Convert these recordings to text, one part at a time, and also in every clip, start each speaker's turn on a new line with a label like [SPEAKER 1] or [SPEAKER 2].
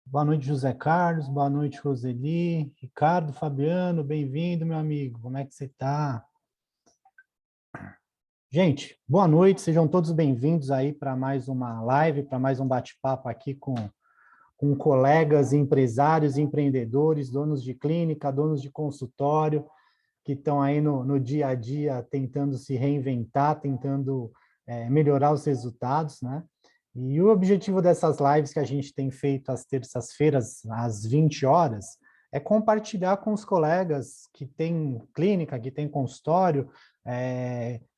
[SPEAKER 1] Boa noite, José Carlos. Boa noite, Roseli. Ricardo, Fabiano, bem-vindo, meu amigo. Como é que você está? Gente, boa noite. Sejam todos bem-vindos aí para mais uma live, para mais um bate-papo aqui com colegas, empresários, empreendedores, donos de clínica, donos de consultório, que estão aí no dia a dia tentando se reinventar, tentando melhorar os resultados, né? E o objetivo dessas lives que a gente tem feito às terças-feiras, às 20 horas, é compartilhar com os colegas que têm clínica, que têm consultório,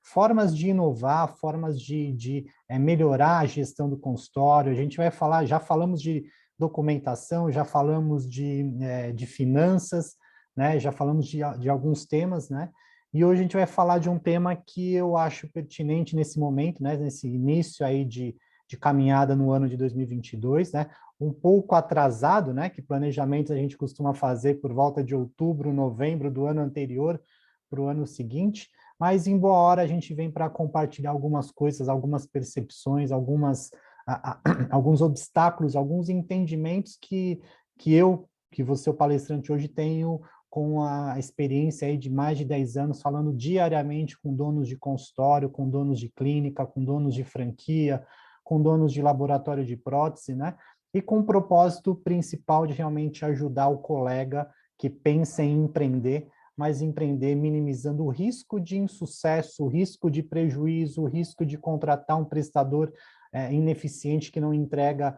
[SPEAKER 1] formas de inovar, formas de melhorar a gestão do consultório. A gente vai falar, já falamos de documentação, já falamos de finanças, né? Já falamos de alguns temas, né? E hoje a gente vai falar de um tema que eu acho pertinente nesse momento, né? Nesse início aí de caminhada no ano de 2022, né? Um pouco atrasado, né? Que planejamentos a gente costuma fazer por volta de outubro, novembro do ano anterior para o ano seguinte, mas em boa hora a gente vem para compartilhar algumas coisas, algumas percepções, alguns obstáculos, alguns entendimentos que você, o palestrante, hoje tenho com a experiência aí de mais de 10 anos, falando diariamente com donos de consultório, com donos de clínica, com donos de franquia, com donos de laboratório de prótese, né? E com o propósito principal de realmente ajudar o colega que pensa em empreender, mas empreender minimizando o risco de insucesso, o risco de prejuízo, o risco de contratar um prestador ineficiente que não entrega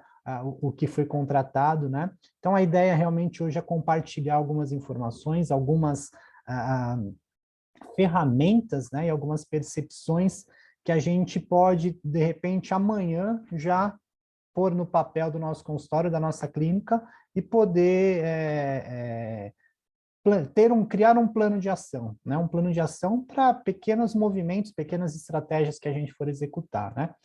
[SPEAKER 1] o que foi contratado, né? Então, a ideia realmente hoje é compartilhar algumas informações, algumas ferramentas, né, e algumas percepções que a gente pode, de repente, amanhã já pôr no papel do nosso consultório, da nossa clínica, e poder criar um plano de ação, né? Um plano de ação para pequenos movimentos, pequenas estratégias que a gente for executar, né?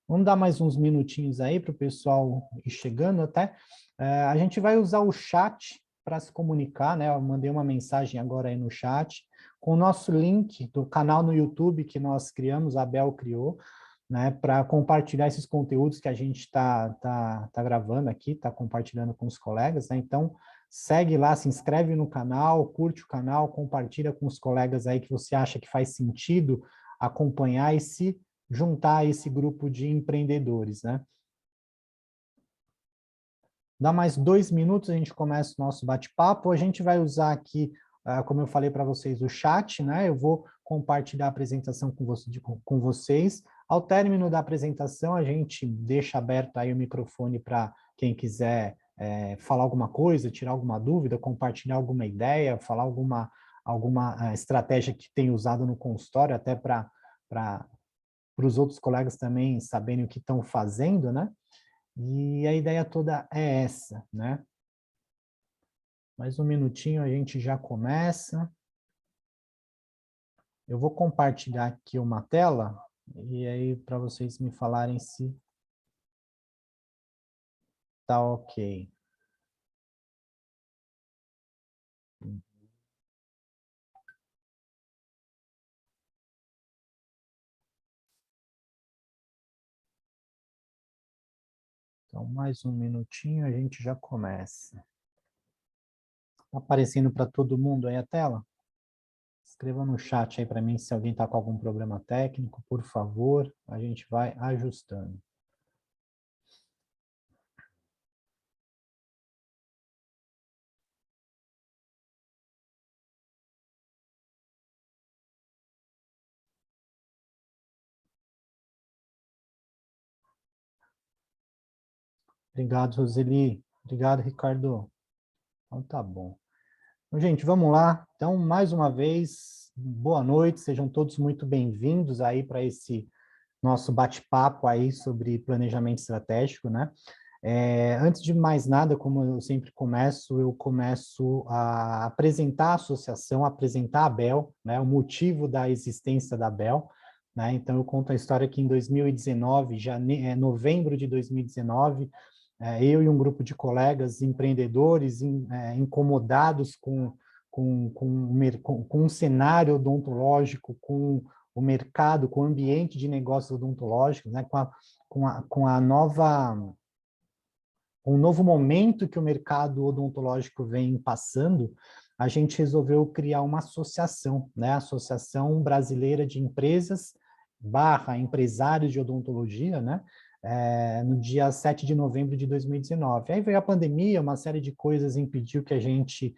[SPEAKER 1] Vamos dar mais uns minutinhos aí para o pessoal ir chegando até. A gente vai usar o chat para se comunicar, né? Eu mandei uma mensagem agora aí no chat, com o nosso link do canal no YouTube que nós criamos, a Bel criou, né? Para compartilhar esses conteúdos que a gente está gravando aqui, está compartilhando com os colegas, né? Então, segue lá, se inscreve no canal, curte o canal, compartilha com os colegas aí que você acha que faz sentido acompanhar e se juntar a esse grupo de empreendedores, né? Dá mais 2 minutos, a gente começa o nosso bate-papo. A gente vai usar aqui, como eu falei para vocês, o chat, né? Eu vou compartilhar a apresentação com vocês. Ao término da apresentação, a gente deixa aberto aí o microfone para quem quiser falar alguma coisa, tirar alguma dúvida, compartilhar alguma ideia, falar alguma estratégia que tem usado no consultório, até para os outros colegas também saberem o que estão fazendo, né? E a ideia toda é essa, né? Mais um minutinho a gente já começa. Eu vou compartilhar aqui uma tela, e aí para vocês me falarem se tá ok. Então, mais um minutinho a gente já começa. Tá aparecendo para todo mundo aí a tela? Escreva no chat aí para mim se alguém está com algum problema técnico, por favor, a gente vai ajustando. Obrigado, Roseli. Obrigado, Ricardo. Então tá bom. Então, gente, vamos lá. Então, mais uma vez, boa noite, sejam todos muito bem-vindos aí para esse nosso bate-papo aí sobre planejamento estratégico, né? Antes de mais nada, como eu sempre começo, eu começo a apresentar a associação, apresentar a Bel, né? O motivo da existência da Bel, né? Então, eu conto a história que em 2019, novembro de 2019, eu e um grupo de colegas empreendedores incomodados com um cenário odontológico, com o mercado, com o ambiente de negócios odontológicos, né, com a nova, um novo momento que o mercado odontológico vem passando, a gente resolveu criar uma associação, né, a Associação Brasileira de Empresas / Empresários de Odontologia, né, no dia 7 de novembro de 2019. Aí veio a pandemia, uma série de coisas impediu que a gente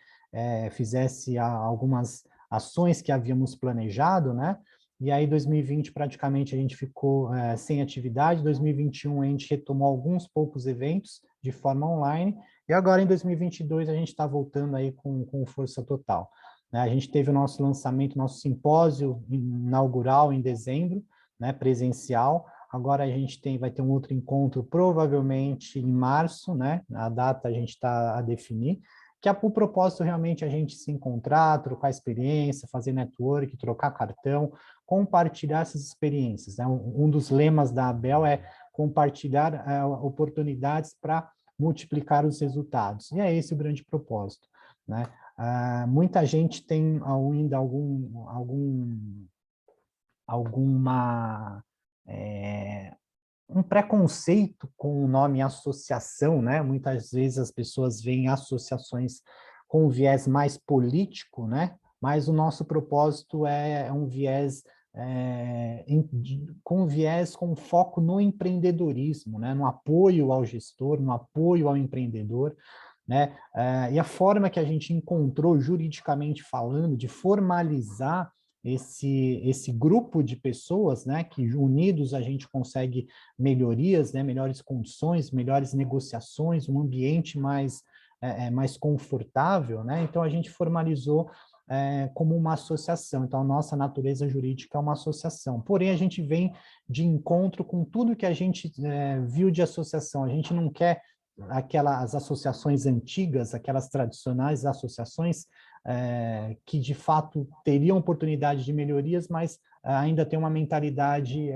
[SPEAKER 1] fizesse algumas ações que havíamos planejado, né, e aí, 2020, praticamente, a gente ficou sem atividade. 2021, a gente retomou alguns poucos eventos de forma online. E agora, em 2022, a gente está voltando aí com força total, né? A gente teve o nosso lançamento, nosso simpósio inaugural em dezembro, né, presencial. Agora a gente vai ter um outro encontro, provavelmente em março, né? A data a gente está a definir, que é o propósito realmente a gente se encontrar, trocar experiência, fazer network, trocar cartão, compartilhar essas experiências, né? Um dos lemas da Abel é compartilhar oportunidades para multiplicar os resultados. E é esse o grande propósito, né? Muita gente tem ainda um preconceito com o nome associação, né? Muitas vezes as pessoas veem associações com um viés mais político, né? Mas o nosso propósito é um viés com foco no empreendedorismo, né? No apoio ao gestor, no apoio ao empreendedor, né? E a forma que a gente encontrou, juridicamente falando, de formalizar esse grupo de pessoas, né, que unidos a gente consegue melhorias, né, melhores condições, melhores negociações, um ambiente mais confortável, né? Então a gente formalizou como uma associação. Então a nossa natureza jurídica é uma associação. Porém a gente vem de encontro com tudo que a gente viu de associação. A gente não quer aquelas associações antigas, aquelas tradicionais associações que de fato teriam oportunidade de melhorias, mas ainda tem uma mentalidade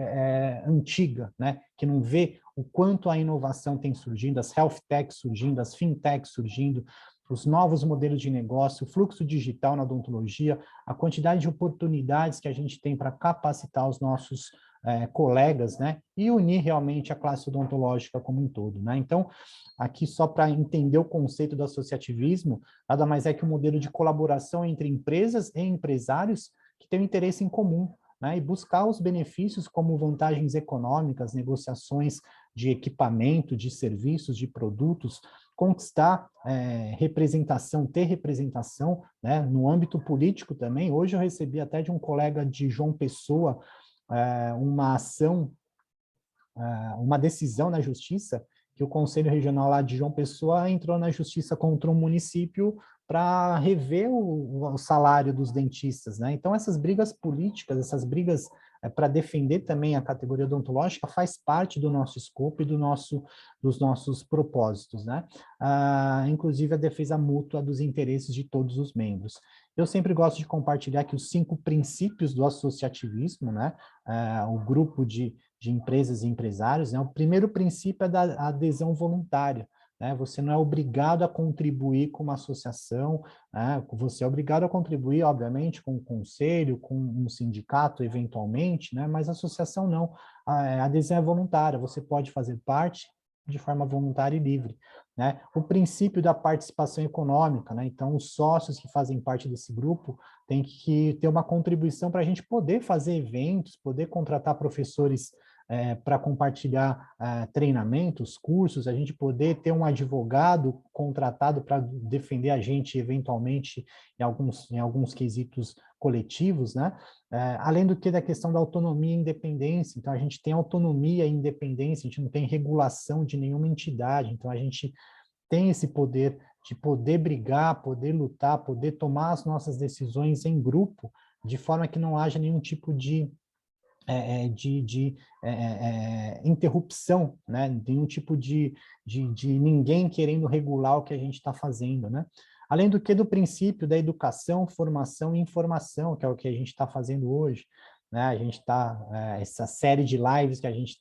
[SPEAKER 1] antiga, né? Que não vê o quanto a inovação tem surgindo, as health techs surgindo, as fintechs surgindo, os novos modelos de negócio, o fluxo digital na odontologia, a quantidade de oportunidades que a gente tem para capacitar os nossos colegas, né? E unir realmente a classe odontológica como um todo, né? Então, aqui só para entender o conceito do associativismo, nada mais é que um modelo de colaboração entre empresas e empresários que têm um interesse em comum, né, e buscar os benefícios como vantagens econômicas, negociações de equipamento, de serviços, de produtos, conquistar representação, ter representação, né, no âmbito político também. Hoje eu recebi até de um colega de João Pessoa uma ação, uma decisão na justiça, que o Conselho Regional lá de João Pessoa entrou na justiça contra um município para rever o salário dos dentistas, né? Então, essas brigas políticas, essas brigas para defender também a categoria odontológica faz parte do nosso escopo e dos nossos propósitos, né? Inclusive a defesa mútua dos interesses de todos os membros. Eu sempre gosto de compartilhar aqui os 5 princípios do associativismo, né? O grupo de empresas e empresários, né? O primeiro princípio é da adesão voluntária, né? Você não é obrigado a contribuir com uma associação, né? Você é obrigado a contribuir, obviamente, com um conselho, com um sindicato, eventualmente, né? Mas a associação não. A adesão é voluntária, você pode fazer parte de forma voluntária e livre, né? O princípio da participação econômica, né? Então, os sócios que fazem parte desse grupo têm que ter uma contribuição para a gente poder fazer eventos, poder contratar professores para compartilhar treinamentos, cursos, a gente poder ter um advogado contratado para defender a gente, eventualmente, em alguns quesitos coletivos, né? Além do que da questão da autonomia e independência. Então, a gente tem autonomia e independência, a gente não tem regulação de nenhuma entidade, então a gente tem esse poder de poder brigar, poder lutar, poder tomar as nossas decisões em grupo, de forma que não haja nenhum tipo de interrupção, né? Nenhum tipo de ninguém querendo regular o que a gente está fazendo, né? Além do que do princípio da educação, formação e informação, que é o que a gente está fazendo hoje, né? A gente está, essa série de lives que a gente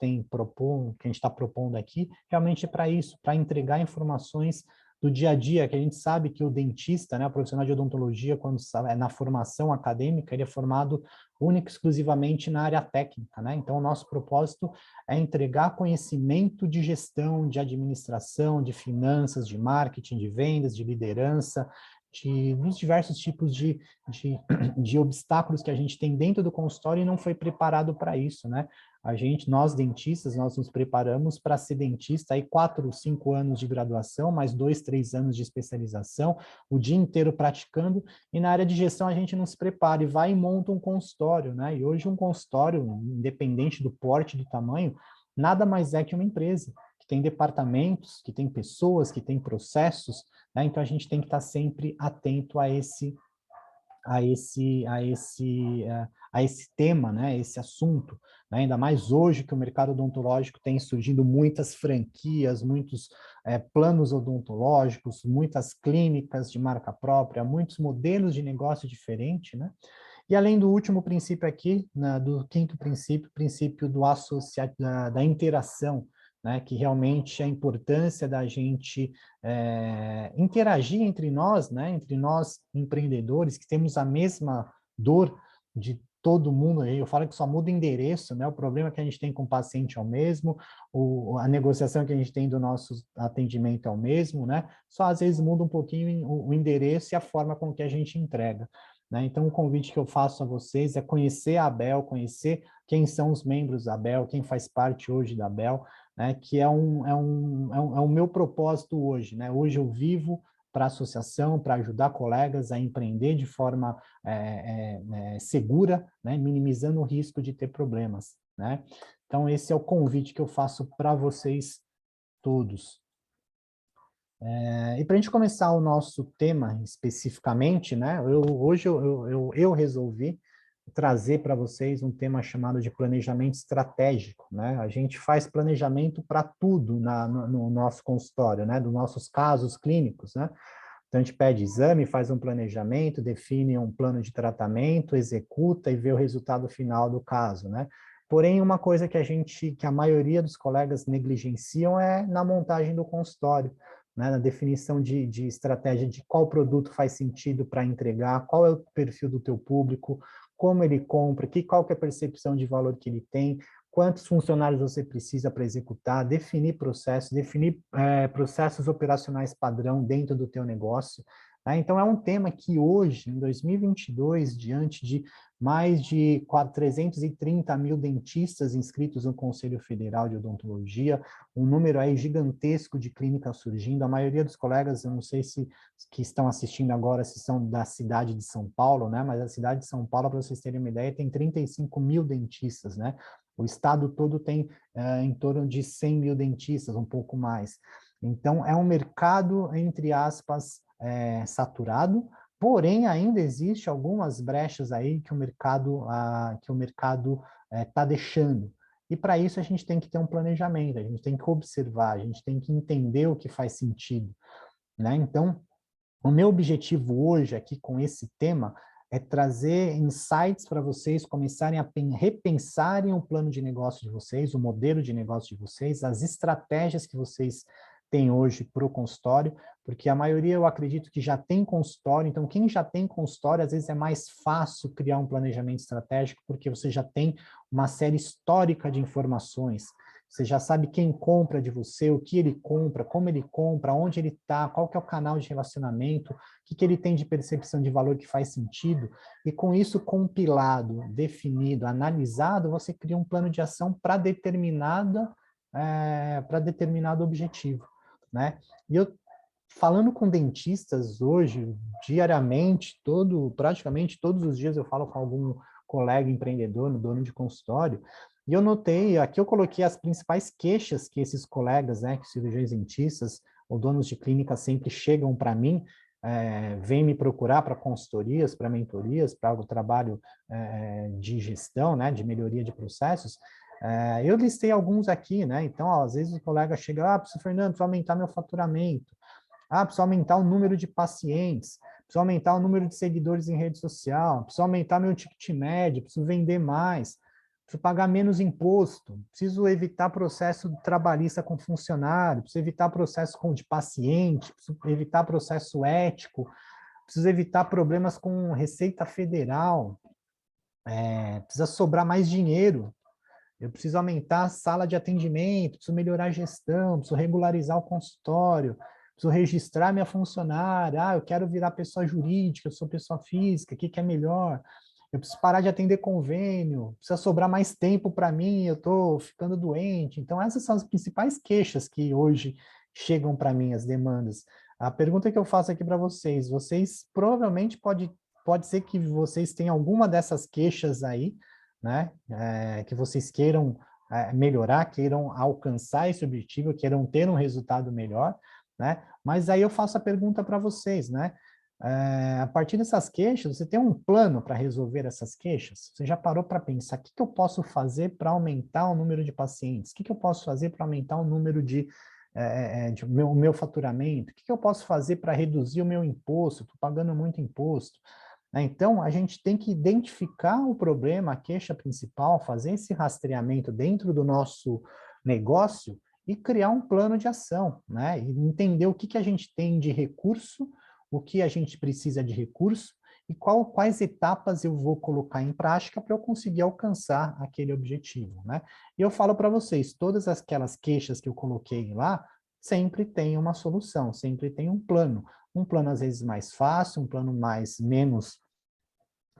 [SPEAKER 1] está propondo aqui, realmente é para isso, para entregar informações do dia a dia, que a gente sabe que o dentista, né, o profissional de odontologia, quando na formação acadêmica, ele é formado única e exclusivamente na área técnica, né? Então, o nosso propósito é entregar conhecimento de gestão, de administração, de finanças, de marketing, de vendas, de liderança, dos diversos tipos de obstáculos que a gente tem dentro do consultório e não foi preparado para isso, né? Nós dentistas, nós nos preparamos para ser dentista, aí 4, 5 anos de graduação, mais 2, 3 anos de especialização, o dia inteiro praticando, e na área de gestão a gente não se prepara e vai e monta um consultório, né? E hoje um consultório, independente do porte, do tamanho, nada mais é que uma empresa, que tem departamentos, que tem pessoas, que tem processos, né? Então a gente tem que estar sempre atento a esse tema, né, esse assunto, né? Ainda mais hoje que o mercado odontológico tem surgindo muitas franquias, muitos planos odontológicos, muitas clínicas de marca própria, muitos modelos de negócio diferentes, né? E além do último princípio aqui, do quinto princípio, princípio da interação, né, que realmente a importância da gente interagir entre nós, né, entre nós empreendedores, que temos a mesma dor de todo mundo. Eu falo que só muda o endereço, né, o problema que a gente tem com o paciente é o mesmo, a negociação que a gente tem do nosso atendimento é o mesmo, né, só às vezes muda um pouquinho o endereço e a forma com que a gente entrega. Né? Então, o convite que eu faço a vocês é conhecer a Abel, conhecer quem são os membros da Abel, quem faz parte hoje da Abel, né? Que é o meu propósito hoje. Né? Hoje eu vivo para a associação, para ajudar colegas a empreender de forma segura, né? Minimizando o risco de ter problemas. Né? Então, esse é o convite que eu faço para vocês todos. E para a gente começar o nosso tema especificamente, né, hoje eu resolvi trazer para vocês um tema chamado de planejamento estratégico. Né? A gente faz planejamento para tudo no nosso consultório, né, dos nossos casos clínicos. Né? Então, a gente pede exame, faz um planejamento, define um plano de tratamento, executa e vê o resultado final do caso. Né? Porém, uma coisa que a maioria dos colegas negligenciam é na montagem do consultório, né, na definição de estratégia de qual produto faz sentido para entregar, qual é o perfil do teu público, como ele compra, qual que é a percepção de valor que ele tem, quantos funcionários você precisa para executar, definir processos, definir processos operacionais padrão dentro do teu negócio. Né? Então, é um tema que hoje, em 2022, diante de mais de 330 mil dentistas inscritos no Conselho Federal de Odontologia, um número aí gigantesco de clínicas surgindo. A maioria dos colegas, eu não sei se que estão assistindo agora, se são da cidade de São Paulo, né? Mas a cidade de São Paulo, para vocês terem uma ideia, tem 35 mil dentistas, né? O estado todo tem em torno de 100 mil dentistas, um pouco mais. Então, é um mercado, entre aspas, saturado, porém, ainda existe algumas brechas aí que o mercado está deixando. E para isso a gente tem que ter um planejamento, a gente tem que observar, a gente tem que entender o que faz sentido. Né? Então, o meu objetivo hoje aqui com esse tema é trazer insights para vocês começarem a repensarem o plano de negócio de vocês, o modelo de negócio de vocês, as estratégias que vocês têm hoje para o consultório, porque a maioria eu acredito que já tem consultório, então quem já tem consultório, às vezes é mais fácil criar um planejamento estratégico, porque você já tem uma série histórica de informações. Você já sabe quem compra de você, o que ele compra, como ele compra, onde ele está, qual que é o canal de relacionamento, o que ele tem de percepção de valor que faz sentido. E com isso compilado, definido, analisado, você cria um plano de ação para determinado objetivo. Né? E eu, falando com dentistas hoje, diariamente, praticamente todos os dias eu falo com algum colega empreendedor, dono de consultório, e eu notei, aqui eu coloquei as principais queixas que esses colegas, né, que cirurgiões dentistas ou donos de clínica sempre chegam para mim, vêm me procurar para consultorias, para mentorias, para o trabalho de gestão, né, de melhoria de processos. Eu listei alguns aqui, né, então, ó, às vezes o colega chega, professor Fernando, precisa aumentar meu faturamento, precisa aumentar o número de pacientes, preciso aumentar o número de seguidores em rede social, preciso aumentar meu ticket médio, preciso vender mais, preciso pagar menos imposto, preciso evitar processo trabalhista com funcionário, preciso evitar processo de paciente, preciso evitar processo ético, preciso evitar problemas com Receita Federal. precisa sobrar mais dinheiro, eu preciso aumentar a sala de atendimento, preciso melhorar a gestão, preciso regularizar o consultório, preciso registrar minha funcionária, eu quero virar pessoa jurídica, eu sou pessoa física, o que que é melhor? Eu preciso parar de atender convênio, precisa sobrar mais tempo para mim, eu estou ficando doente. Então, essas são as principais queixas que hoje chegam para mim, as demandas. A pergunta que eu faço aqui para vocês provavelmente pode ser que vocês tenham alguma dessas queixas aí, né? Que vocês queiram melhorar, queiram alcançar esse objetivo, queiram ter um resultado melhor, né? Mas aí eu faço a pergunta para vocês, né? A partir dessas queixas, você tem um plano para resolver essas queixas? Você já parou para pensar o que eu posso fazer para aumentar o número de pacientes? O que eu posso fazer para aumentar o número de meu faturamento? O que eu posso fazer para reduzir o meu imposto? Estou pagando muito imposto. Então, a gente tem que identificar o problema, a queixa principal, fazer esse rastreamento dentro do nosso negócio e criar um plano de ação, né? E entender o que a gente tem de recurso, o que a gente precisa de recurso e quais etapas eu vou colocar em prática para eu conseguir alcançar aquele objetivo, né? E eu falo para vocês, todas aquelas queixas que eu coloquei lá, sempre tem uma solução, sempre tem um plano às vezes mais fácil, um plano menos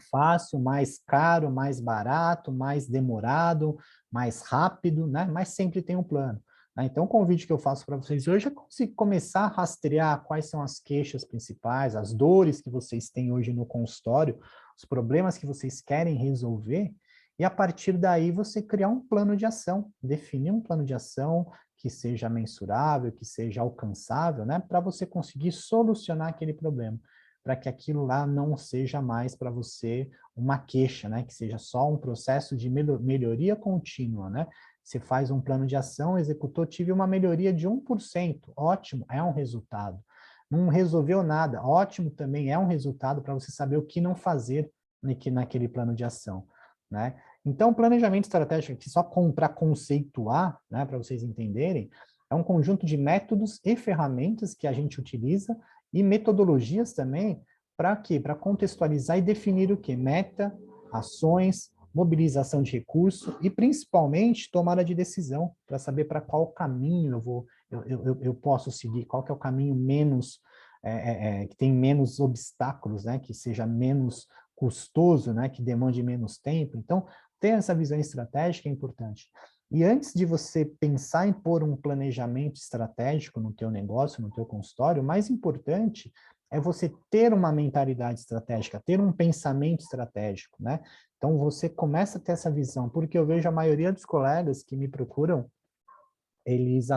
[SPEAKER 1] fácil, mais caro, mais barato, mais demorado, mais rápido, né? Mas sempre tem um plano. Né? Então, o convite que eu faço para vocês hoje é começar a rastrear quais são as queixas principais, as dores que vocês têm hoje no consultório, os problemas que vocês querem resolver, e a partir daí você criar um plano de ação, definir um plano de ação que seja mensurável, que seja alcançável, né? Para você conseguir solucionar aquele problema, para que aquilo lá não seja mais para você uma queixa, né? Que seja só um processo de melhoria contínua, né? Você faz um plano de ação, executou, tive uma melhoria de 1%, ótimo, é um resultado. Não resolveu nada, ótimo também é um resultado para você saber o que não fazer naquele plano de ação, né? Então, o planejamento estratégico aqui, só para conceituar, né, para vocês entenderem, é um conjunto de métodos e ferramentas que a gente utiliza e metodologias também, para quê? Para contextualizar e definir o quê? Meta, ações, mobilização de recurso e, principalmente, tomada de decisão, para saber para qual caminho eu posso seguir, qual que é o caminho menos, que tem menos obstáculos, né? Que seja menos custoso, né? Que demande menos tempo. Então, ter essa visão estratégica é importante. E antes de você pensar em pôr um planejamento estratégico no teu negócio, no teu consultório, o mais importante é você ter uma mentalidade estratégica, ter um pensamento estratégico, né? Então, você começa a ter essa visão, porque eu vejo a maioria dos colegas que me procuram, eles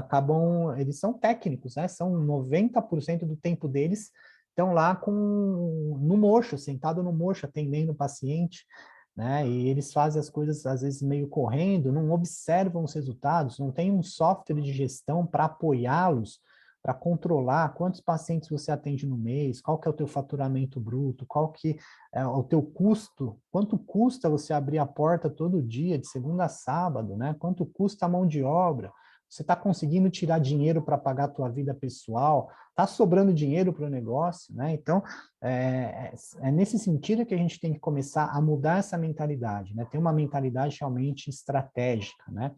[SPEAKER 1] são técnicos, né? São 90% do tempo deles estão lá no mocho, sentado no mocho, atendendo o paciente, né? E eles fazem as coisas, às vezes, meio correndo, não observam os resultados, não tem um software de gestão para apoiá-los, para controlar quantos pacientes você atende no mês, qual que é o teu faturamento bruto, qual que é o teu custo, quanto custa você abrir a porta todo dia, de segunda a sábado, né? Quanto custa a mão de obra? Você está conseguindo tirar dinheiro para pagar a tua vida pessoal? Está sobrando dinheiro para o negócio, né? Então, é nesse sentido que a gente tem que começar a mudar essa mentalidade, né? Ter uma mentalidade realmente estratégica, né?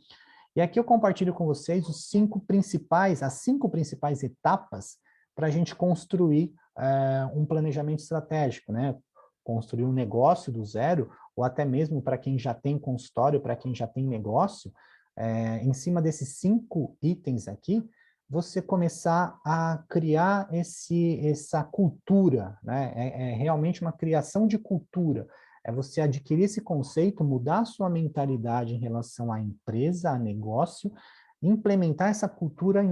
[SPEAKER 1] E aqui eu compartilho com vocês as 5 principais etapas para a gente construir um planejamento estratégico, né? Construir um negócio do zero, ou até mesmo para quem já tem consultório, para quem já tem negócio, em cima desses 5 itens aqui, você começar a criar essa cultura, né? É realmente uma criação de cultura. É você adquirir esse conceito, mudar a sua mentalidade em relação à empresa, a negócio, implementar essa cultura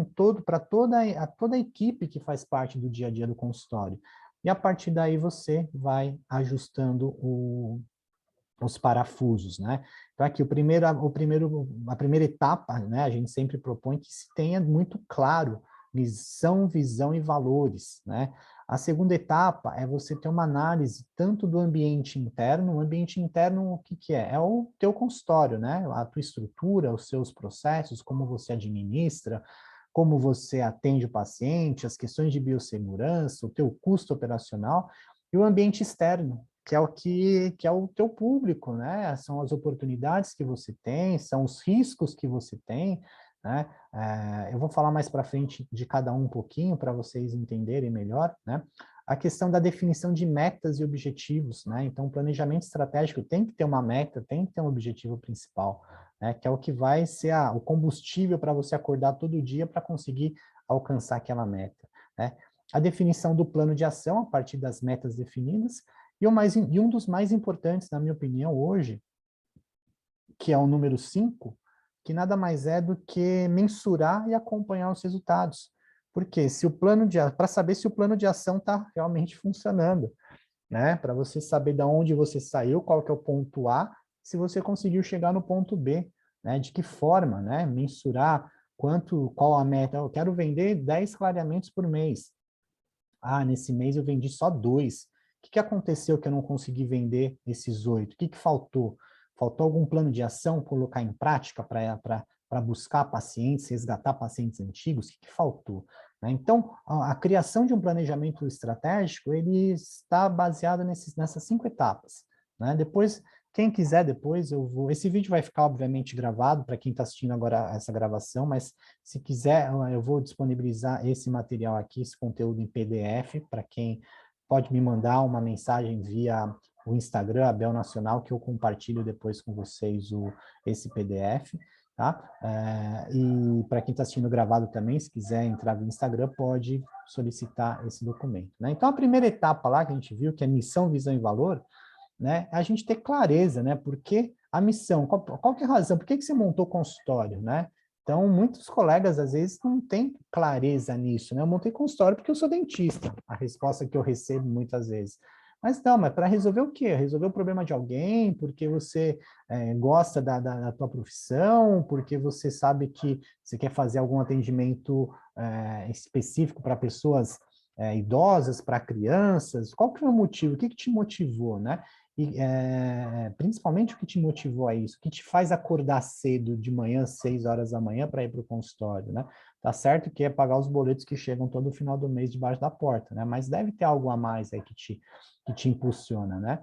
[SPEAKER 1] para toda a equipe que faz parte do dia a dia do consultório. E a partir daí você vai ajustando os parafusos, né? Então aqui a primeira etapa, né? A gente sempre propõe que se tenha muito claro missão, visão e valores, né? A segunda etapa é você ter uma análise tanto do ambiente interno. O ambiente interno, o que que é? É o teu consultório, né? A tua estrutura, os seus processos, como você administra, como você atende o paciente, as questões de biossegurança, o teu custo operacional, e o ambiente externo, que é o teu público, né? São as oportunidades que você tem, são os riscos que você tem, né? Eu vou falar mais para frente de cada um pouquinho para vocês entenderem melhor, né? A questão da definição de metas e objetivos, né? Então, o planejamento estratégico tem que ter uma meta, tem que ter um objetivo principal, né? Que é o que vai ser o combustível para você acordar todo dia para conseguir alcançar aquela meta, né? A definição do plano de ação a partir das metas definidas, e um dos mais importantes, na minha opinião, hoje, que é o número 5, que nada mais é do que mensurar e acompanhar os resultados. Porque se o plano de para saber se o plano de ação está realmente funcionando, né? Para você saber de onde você saiu, qual que é o ponto A, se você conseguiu chegar no ponto B, né? De que forma, né? Mensurar qual a meta. Eu quero vender 10 clareamentos por mês. Ah, nesse mês eu vendi só 2. O que aconteceu que eu não consegui vender esses 8? O que faltou? Faltou algum plano de ação, colocar em prática para buscar pacientes, resgatar pacientes antigos? O que faltou? Né? Então, a criação de um planejamento estratégico, ele está baseado nessas 5 etapas. Né? Depois, quem quiser, depois eu vou... Esse vídeo vai ficar, obviamente, gravado para quem está assistindo agora essa gravação, mas se quiser, eu vou disponibilizar esse material aqui, esse conteúdo em PDF, para quem pode me mandar uma mensagem via o Instagram, Abel Nacional, que eu compartilho depois com vocês esse PDF, tá? E para quem está assistindo gravado também, se quiser entrar no Instagram, pode solicitar esse documento, né? Então, a primeira etapa lá que a gente viu, que é missão, visão e valor, né, é a gente ter clareza, né? Porque a missão, qual que é a razão? Por que você montou o consultório, né? Então, muitos colegas, às vezes, não têm clareza nisso, né? Eu montei consultório porque eu sou dentista, a resposta que eu recebo muitas vezes. Mas não, mas para resolver o quê? Resolver o problema de alguém, porque você gosta da tua profissão, porque você sabe que você quer fazer algum atendimento específico para pessoas idosas, para crianças. Qual que é o motivo? O que te motivou, né? E, principalmente o que te motivou a isso, o que te faz acordar cedo de manhã, 6 horas da manhã, para ir para o consultório, né? Tá certo que é pagar os boletos que chegam todo final do mês debaixo da porta, né? Mas deve ter algo a mais aí que te impulsiona, né?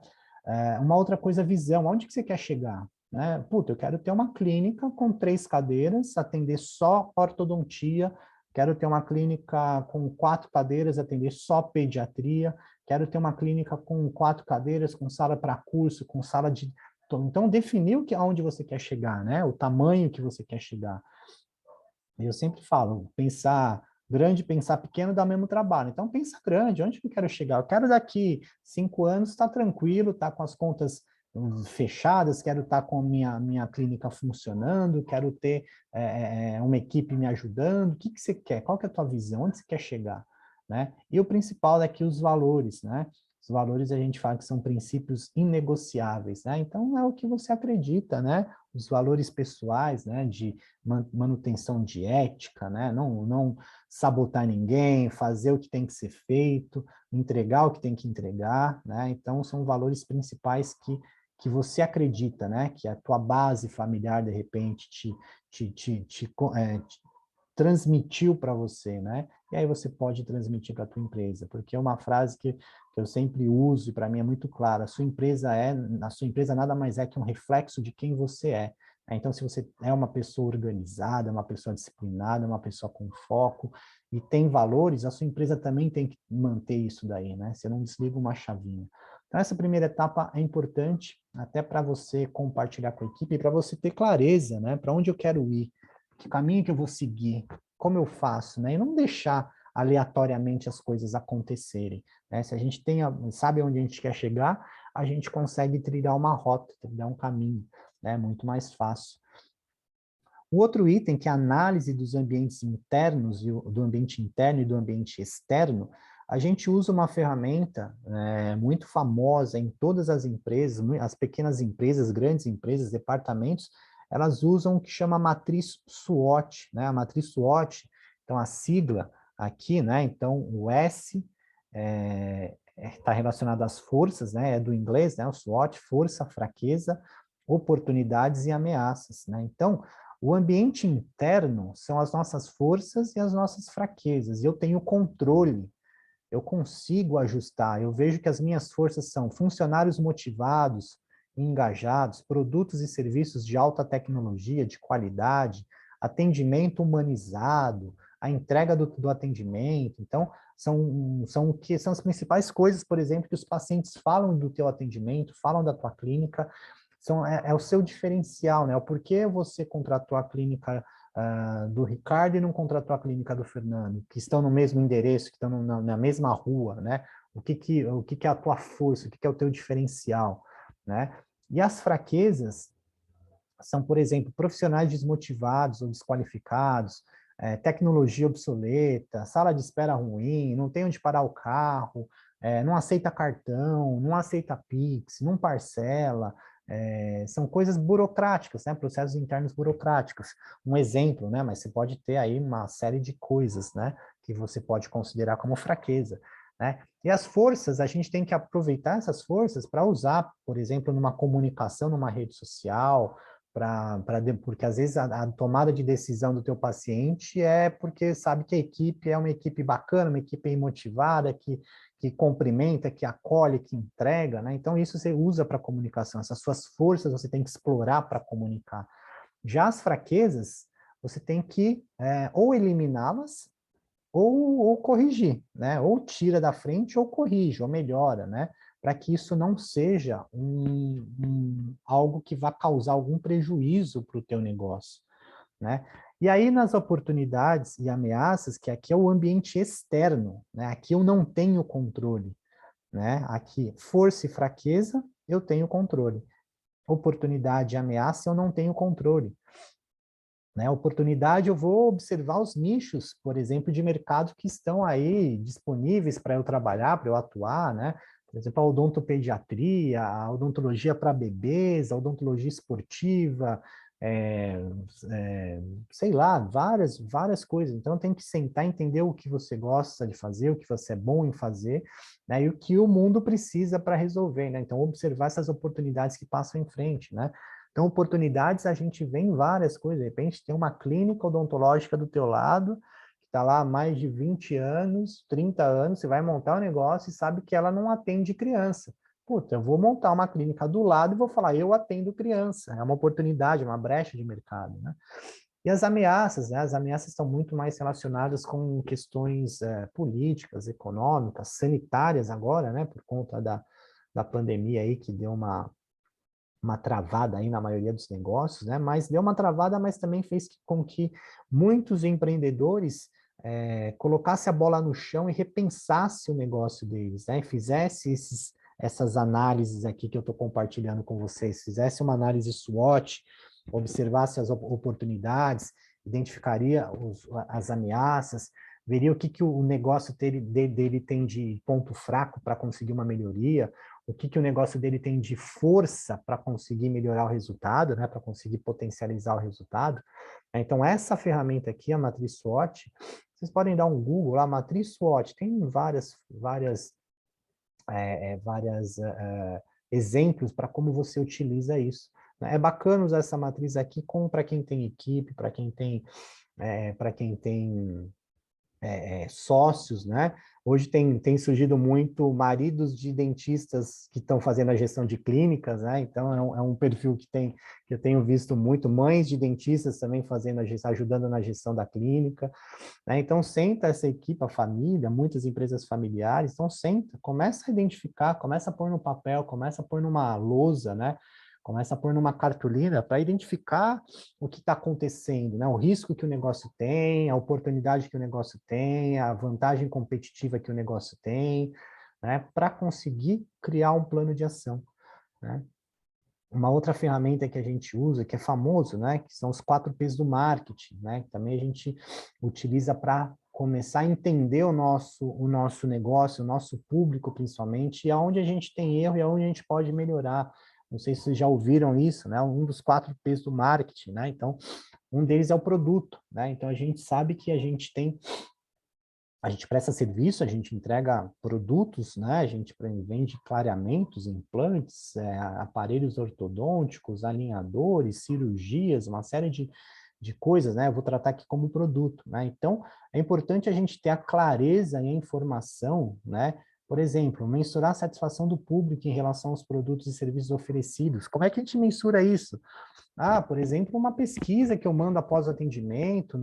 [SPEAKER 1] Uma outra coisa, visão, onde que você quer chegar? Né? Puta, eu quero ter uma clínica com 3 cadeiras, atender só ortodontia, quero ter uma clínica com 4 cadeiras, atender só pediatria, quero ter uma clínica com 4 cadeiras, com sala para curso, com sala de... Então, definir aonde você quer chegar, né? O tamanho que você quer chegar. Eu sempre falo, pensar grande, pensar pequeno dá o mesmo trabalho. Então, pensa grande, onde que eu quero chegar? Eu quero daqui 5 anos estar tranquilo, estar com as contas fechadas, quero estar com a minha clínica funcionando, quero ter uma equipe me ajudando. O que você quer? Qual que é a tua visão? Onde você quer chegar? Né? E o principal é que os valores, né? Os valores a gente fala que são princípios inegociáveis, né? Então, é o que você acredita, né? Os valores pessoais, né? De manutenção de ética, né? Não sabotar ninguém, fazer o que tem que ser feito, entregar o que tem que entregar, né? Então, são valores principais que você acredita, né? Que a tua base familiar, de repente, te transmitiu para você, né? E aí você pode transmitir para a tua empresa, porque é uma frase que eu sempre uso e para mim é muito clara, a sua empresa nada mais é que um reflexo de quem você é. Então, se você é uma pessoa organizada, uma pessoa disciplinada, uma pessoa com foco e tem valores, a sua empresa também tem que manter isso daí, né? Você não desliga uma chavinha. Então, essa primeira etapa é importante até para você compartilhar com a equipe e para você ter clareza, né? Para onde eu quero ir, que caminho que eu vou seguir, como eu faço, né? E não deixar aleatoriamente as coisas acontecerem, né? Se a gente sabe onde a gente quer chegar, a gente consegue trilhar uma rota, trilhar um caminho, né? Muito mais fácil. O outro item, que é a análise dos ambientes internos, do ambiente interno e do ambiente externo, a gente usa uma ferramenta muito famosa em todas as empresas, as pequenas empresas, grandes empresas, departamentos, elas usam o que chama matriz SWOT, né? A matriz SWOT, então a sigla aqui, né? Então o S está relacionado às forças, né? É do inglês, né? O SWOT, força, fraqueza, oportunidades e ameaças, né? Então, o ambiente interno são as nossas forças e as nossas fraquezas, e eu tenho controle eu consigo ajustar, eu vejo que as minhas forças são funcionários motivados, engajados, produtos e serviços de alta tecnologia, de qualidade, atendimento humanizado, a entrega do atendimento. Então, são o que são as principais coisas, por exemplo, que os pacientes falam do teu atendimento, falam da tua clínica, é o seu diferencial, né? O porquê você contratou a clínica do Ricardo e não contratou a clínica do Fernando, que estão no mesmo endereço, que estão na mesma rua, né? O que é a tua força, o que é o teu diferencial, né? E as fraquezas são, por exemplo, profissionais desmotivados ou desqualificados, tecnologia obsoleta, sala de espera ruim, não tem onde parar o carro, não aceita cartão, não aceita Pix, não parcela, são coisas burocráticas, né? Processos internos burocráticos. Um exemplo, né? Mas você pode ter aí uma série de coisas, né? Que você pode considerar como fraqueza, né? E as forças, a gente tem que aproveitar essas forças para usar, por exemplo, numa comunicação, numa rede social, porque às vezes a tomada de decisão do teu paciente é porque sabe que a equipe é uma equipe bacana, uma equipe motivada, que cumprimenta, que acolhe, que entrega, né? Então isso você usa para comunicação, essas suas forças você tem que explorar para comunicar. Já as fraquezas, você tem que ou eliminá-las ou corrigir, né? Ou tira da frente ou corrige, ou melhora, né? Para que isso não seja algo que vá causar algum prejuízo para o teu negócio, né? E aí, nas oportunidades e ameaças, que aqui é o ambiente externo, né? Aqui eu não tenho controle, né? Aqui, força e fraqueza, eu tenho controle. Oportunidade e ameaça, eu não tenho controle. Né? Oportunidade, eu vou observar os nichos, por exemplo, de mercado que estão aí disponíveis para eu trabalhar, para eu atuar, né? Por exemplo, a odontopediatria, a odontologia para bebês, a odontologia esportiva, é, sei lá, várias coisas. Então, tem que sentar e entender o que você gosta de fazer, o que você é bom em fazer, né? E o que o mundo precisa para resolver, né? Então, observar essas oportunidades que passam em frente, né? Então, oportunidades a gente vê em várias coisas. De repente, tem uma clínica odontológica do teu lado, que está lá há mais de 20 anos, 30 anos, você vai montar um negócio e sabe que ela não atende criança. Puta, eu vou montar uma clínica do lado e vou falar, eu atendo criança. É uma oportunidade, uma brecha de mercado, né? E as ameaças, né? As ameaças estão muito mais relacionadas com questões políticas, econômicas, sanitárias agora, né? Por conta da pandemia aí, que deu uma travada aí na maioria dos negócios, né? Mas deu uma travada, mas também fez com que muitos empreendedores colocassem a bola no chão e repensasse o negócio deles, né? Fizesse essas análises aqui que eu estou compartilhando com vocês, fizesse uma análise SWOT, observasse as oportunidades, identificaria as ameaças, veria o que o negócio dele tem de ponto fraco para conseguir uma melhoria, o que o negócio dele tem de força para conseguir melhorar o resultado, né, para conseguir potencializar o resultado. Então, essa ferramenta aqui, a matriz SWOT, vocês podem dar um Google lá, matriz SWOT, tem várias exemplos para como você utiliza isso. É bacana usar essa matriz aqui para quem tem equipe, para quem tem sócios, né? Hoje tem surgido muito maridos de dentistas que estão fazendo a gestão de clínicas, né? Então é um perfil que eu tenho visto muito, mães de dentistas também fazendo ajudando na gestão da clínica, né? Então senta essa equipe, a família, muitas empresas familiares, então senta, começa a identificar, começa a pôr no papel, começa a pôr numa lousa, né? Começa a pôr numa cartolina para identificar o que está acontecendo, né? O risco que o negócio tem, a oportunidade que o negócio tem, a vantagem competitiva que o negócio tem, né? Para conseguir criar um plano de ação, né? Uma outra ferramenta que a gente usa, que é famoso, né? Que são os 4 P's do marketing, né? Que também a gente utiliza para começar a entender o nosso negócio, o nosso público, principalmente, e aonde a gente tem erro e aonde a gente pode melhorar. Não sei se vocês já ouviram isso, né? Um dos 4 P's do marketing, né? Então, um deles é o produto, né? Então, a gente sabe que a gente presta serviço, a gente entrega produtos, né? A gente vende clareamentos, implantes, aparelhos ortodônticos, alinhadores, cirurgias, uma série de coisas, né? Eu vou tratar aqui como produto, né? Então, é importante a gente ter a clareza e a informação, né? Por exemplo, mensurar a satisfação do público em relação aos produtos e serviços oferecidos. Como é que a gente mensura isso? Ah, por exemplo, uma pesquisa que eu mando após o atendimento,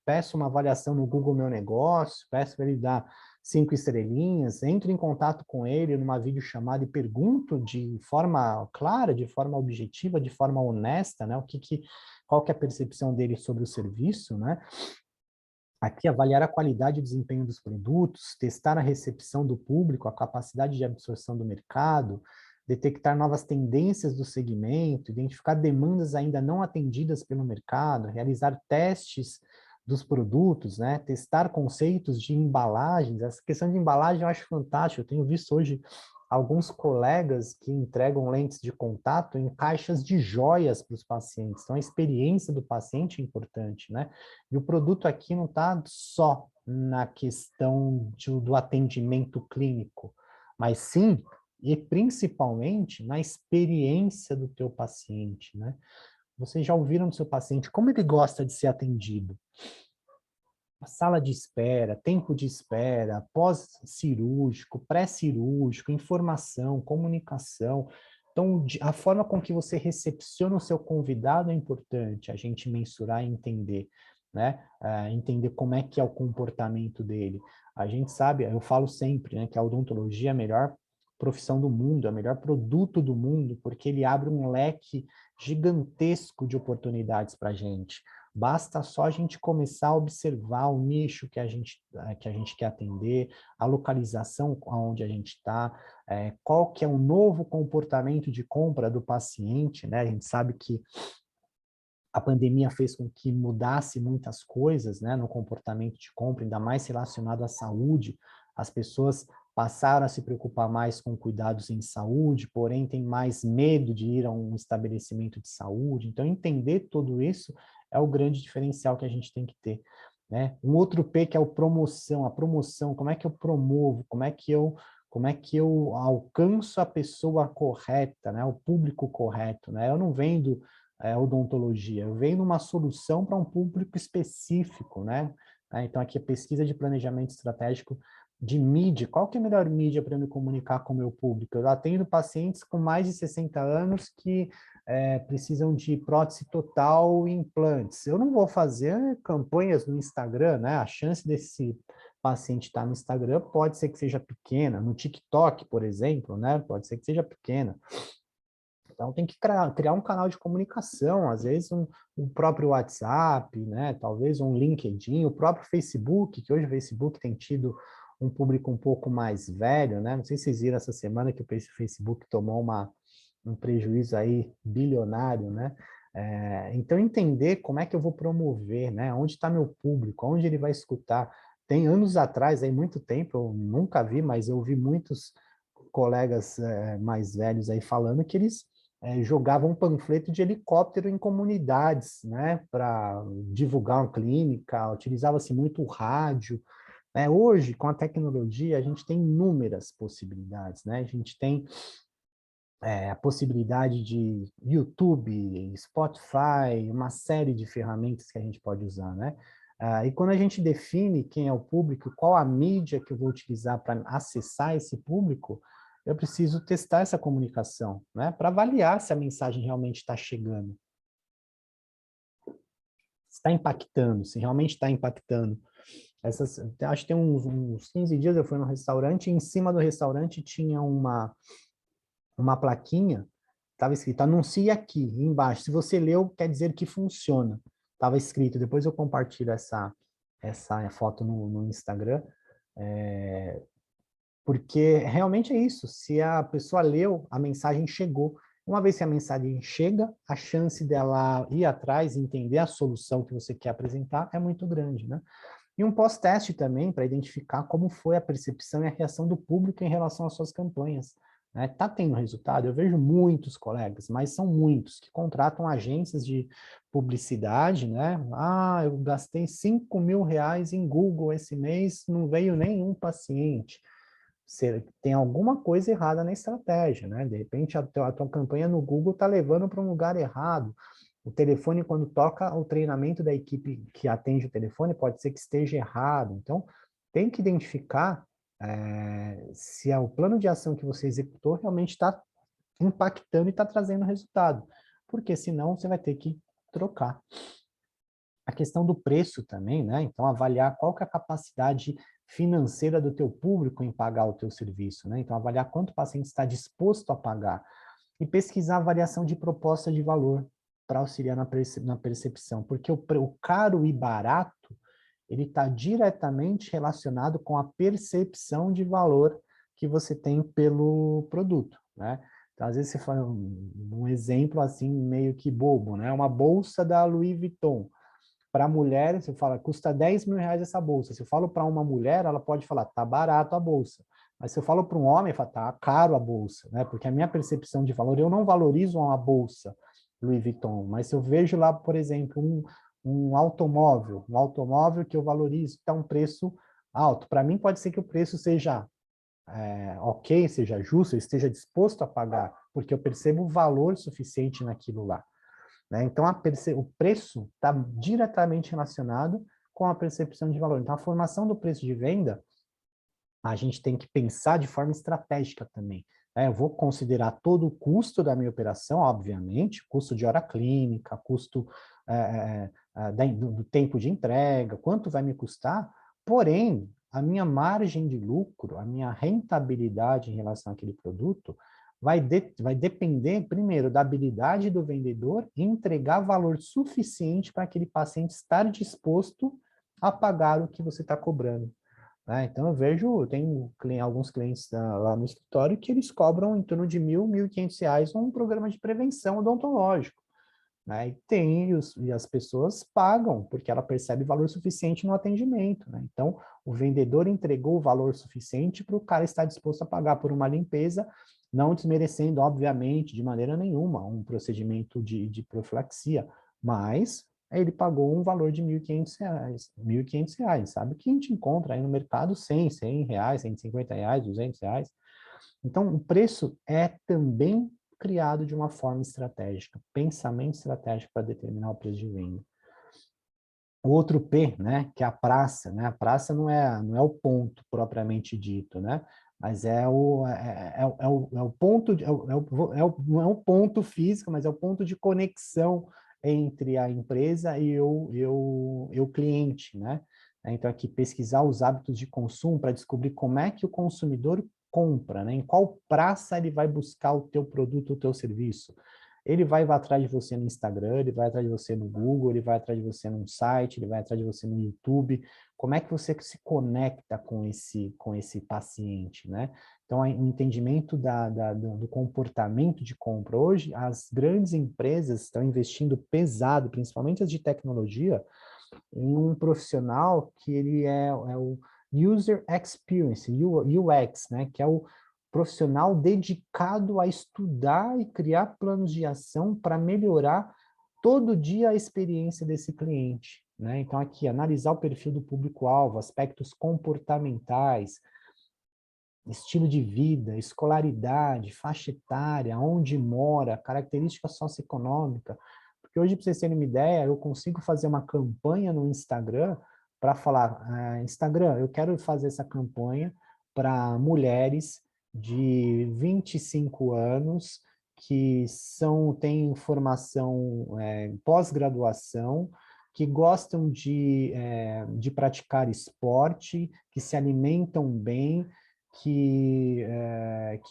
[SPEAKER 1] peço uma avaliação no Google Meu Negócio, peço para ele dar 5 estrelinhas, entro em contato com ele numa videochamada e pergunto de forma clara, de forma objetiva, de forma honesta, né, qual que é a percepção dele sobre o serviço, né? Aqui, avaliar a qualidade e desempenho dos produtos, testar a recepção do público, a capacidade de absorção do mercado, detectar novas tendências do segmento, identificar demandas ainda não atendidas pelo mercado, realizar testes dos produtos, né? Testar conceitos de embalagens. Essa questão de embalagem eu acho fantástico. Eu tenho visto hoje alguns colegas que entregam lentes de contato em caixas de joias para os pacientes. Então, a experiência do paciente é importante, né? E o produto aqui não está só na questão do atendimento clínico, mas sim e principalmente na experiência do teu paciente, né? Vocês já ouviram do seu paciente como ele gosta de ser atendido? A sala de espera, tempo de espera, pós-cirúrgico, pré-cirúrgico, informação, comunicação. Então, a forma com que você recepciona o seu convidado é importante, a gente mensurar e entender, né? Entender como é que é o comportamento dele. A gente sabe, eu falo sempre, né, que a odontologia é a melhor profissão do mundo, é o melhor produto do mundo, porque ele abre um leque gigantesco de oportunidades para a gente. Basta só a gente começar a observar o nicho que a gente quer atender, a localização onde a gente está, qual que é o novo comportamento de compra do paciente, né? A gente sabe que a pandemia fez com que mudasse muitas coisas, né, no comportamento de compra, ainda mais relacionado à saúde. As pessoas passaram a se preocupar mais com cuidados em saúde, porém tem mais medo de ir a um estabelecimento de saúde. Então, entender tudo isso é o grande diferencial que a gente tem que ter, né? Um outro P que é a promoção, como é que eu promovo, como é que eu alcanço a pessoa correta, né, o público correto, né? Eu não vendo odontologia, eu venho numa solução para um público específico, né? Então, aqui a pesquisa de planejamento estratégico de mídia, qual que é a melhor mídia para me comunicar com o meu público? Eu atendo pacientes com mais de 60 anos que precisam de prótese total e implantes. Eu não vou fazer campanhas no Instagram, né? A chance desse paciente estar no Instagram pode ser que seja pequena, no TikTok, por exemplo, né? Pode ser que seja pequena. Então, tem que criar um canal de comunicação, às vezes um próprio WhatsApp, né? Talvez um LinkedIn, o próprio Facebook, que hoje o Facebook tem tido um público um pouco mais velho, né? Não sei se vocês viram essa semana que o Facebook tomou um prejuízo aí bilionário, né? Então, entender como é que eu vou promover, né? Onde está meu público, onde ele vai escutar. Tem anos atrás, aí muito tempo, eu nunca vi, mas eu vi muitos colegas mais velhos aí falando que eles jogavam um panfleto de helicóptero em comunidades, né, para divulgar uma clínica, utilizava-se muito o rádio, né? Hoje, com a tecnologia, a gente tem inúmeras possibilidades, né? A gente tem a possibilidade de YouTube, Spotify, uma série de ferramentas que a gente pode usar, né? E quando a gente define quem é o público, qual a mídia que eu vou utilizar para acessar esse público, eu preciso testar essa comunicação, né? Para avaliar se a mensagem realmente está chegando, se está impactando, se realmente está impactando. Acho que tem uns 15 dias eu fui num restaurante e em cima do restaurante tinha uma plaquinha, estava escrito, anuncie aqui, embaixo. Se você leu, quer dizer que funciona. Estava escrito, depois eu compartilho essa foto no Instagram, porque realmente é isso, se a pessoa leu, a mensagem chegou. Uma vez que a mensagem chega, a chance dela ir atrás e entender a solução que você quer apresentar é muito grande, né? E um pós-teste também, para identificar como foi a percepção e a reação do público em relação às suas campanhas. Né? Tá tendo resultado? Eu vejo muitos colegas, mas são muitos, que contratam agências de publicidade, né? Ah, eu gastei R$ 5.000 em Google esse mês, não veio nenhum paciente. Tem alguma coisa errada na estratégia, né? De repente, a tua campanha no Google está levando para um lugar errado. O telefone, quando toca, o treinamento da equipe que atende o telefone pode ser que esteja errado. Então, tem que identificar se o plano de ação que você executou realmente está impactando e está trazendo resultado. Porque senão você vai ter que trocar. A questão do preço também, né? Então, avaliar qual que é a capacidade financeira do teu público em pagar o teu serviço, né? Então, avaliar quanto o paciente está disposto a pagar e pesquisar a variação de proposta de valor para auxiliar na percepção, porque o caro e barato, ele está diretamente relacionado com a percepção de valor que você tem pelo produto, né? Então, às vezes você faz um exemplo assim, meio que bobo, né? Uma bolsa da Louis Vuitton. Para a mulher, você fala, custa 10 mil reais essa bolsa. Se eu falo para uma mulher, ela pode falar, tá barato a bolsa. Mas se eu falo para um homem, fala, tá caro a bolsa, né? Porque a minha percepção de valor, eu não valorizo uma bolsa Louis Vuitton, mas se eu vejo lá, por exemplo, um automóvel que eu valorizo, está um preço alto. Para mim, pode ser que o preço seja ok, seja justo, eu esteja disposto a pagar, porque eu percebo valor suficiente naquilo lá. Né? Então, o preço está diretamente relacionado com a percepção de valor. Então, a formação do preço de venda, a gente tem que pensar de forma estratégica também. Né? Eu vou considerar todo o custo da minha operação, obviamente, custo de hora clínica, custo do tempo de entrega, quanto vai me custar, porém, a minha margem de lucro, a minha rentabilidade em relação àquele produto, vai depender, primeiro, da habilidade do vendedor em entregar valor suficiente para aquele paciente estar disposto a pagar o que você está cobrando. Né? Então, eu tenho alguns clientes lá no escritório que eles cobram em torno de R$ 1.000, R$ 1.500 um programa de prevenção odontológico. Né? E as pessoas pagam, porque ela percebe valor suficiente no atendimento. Né? Então, o vendedor entregou o valor suficiente para o cara estar disposto a pagar por uma limpeza, não desmerecendo, obviamente, de maneira nenhuma, um procedimento de profilaxia, mas ele pagou um valor de R$ 1.500, R$ 1.500, sabe? Que a gente encontra aí no mercado R$ 100 reais, R$ 150, R$ 200. Então, o preço é também criado de uma forma estratégica, pensamento estratégico para determinar o preço de venda. O outro P, né, que é a praça, né? A praça não é o ponto propriamente dito, né? Mas é o ponto, não é o ponto físico, mas é o ponto de conexão entre a empresa e o cliente, né? Então, aqui, pesquisar os hábitos de consumo para descobrir como é que o consumidor compra, né? Em qual praça ele vai buscar o teu produto, o teu serviço. Ele vai atrás de você no Instagram, ele vai atrás de você no Google, ele vai atrás de você num site, ele vai atrás de você no YouTube. Como é que você se conecta com esse paciente, né? Então, o entendimento do comportamento de compra. Hoje, as grandes empresas estão investindo pesado, principalmente as de tecnologia, em um profissional que ele é o User Experience, UX, né? Que é o profissional dedicado a estudar e criar planos de ação para melhorar todo dia a experiência desse cliente. Né? Então, aqui, analisar o perfil do público-alvo, aspectos comportamentais, estilo de vida, escolaridade, faixa etária, onde mora, característica socioeconômica. Porque hoje, para vocês terem uma ideia, eu consigo fazer uma campanha no Instagram para falar, Instagram, eu quero fazer essa campanha para mulheres de 25 anos que têm formação pós-graduação, que gostam de praticar esporte, que se alimentam bem, que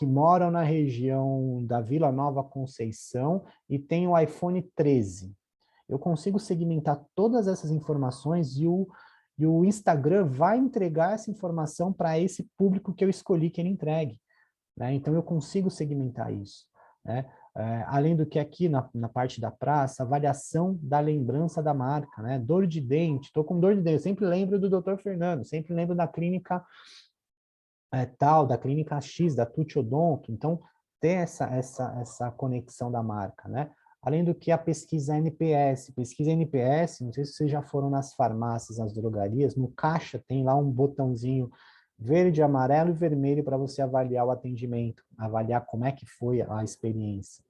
[SPEAKER 1] moram na região da Vila Nova Conceição e têm o iPhone 13. Eu consigo segmentar todas essas informações e o Instagram vai entregar essa informação para esse público que eu escolhi que ele entregue. Né? Então, eu consigo segmentar isso. Né? Além do que aqui na parte da praça, avaliação da lembrança da marca. Né? Dor de dente, estou com dor de dente, eu sempre lembro do Dr. Fernando, sempre lembro da clínica da clínica X, da Tuti Odonto. Então, ter essa conexão da marca, né? Além do que a pesquisa NPS. Pesquisa NPS, não sei se vocês já foram nas farmácias, nas drogarias, no caixa tem lá um botãozinho verde, amarelo e vermelho para você avaliar o atendimento, avaliar como é que foi a experiência.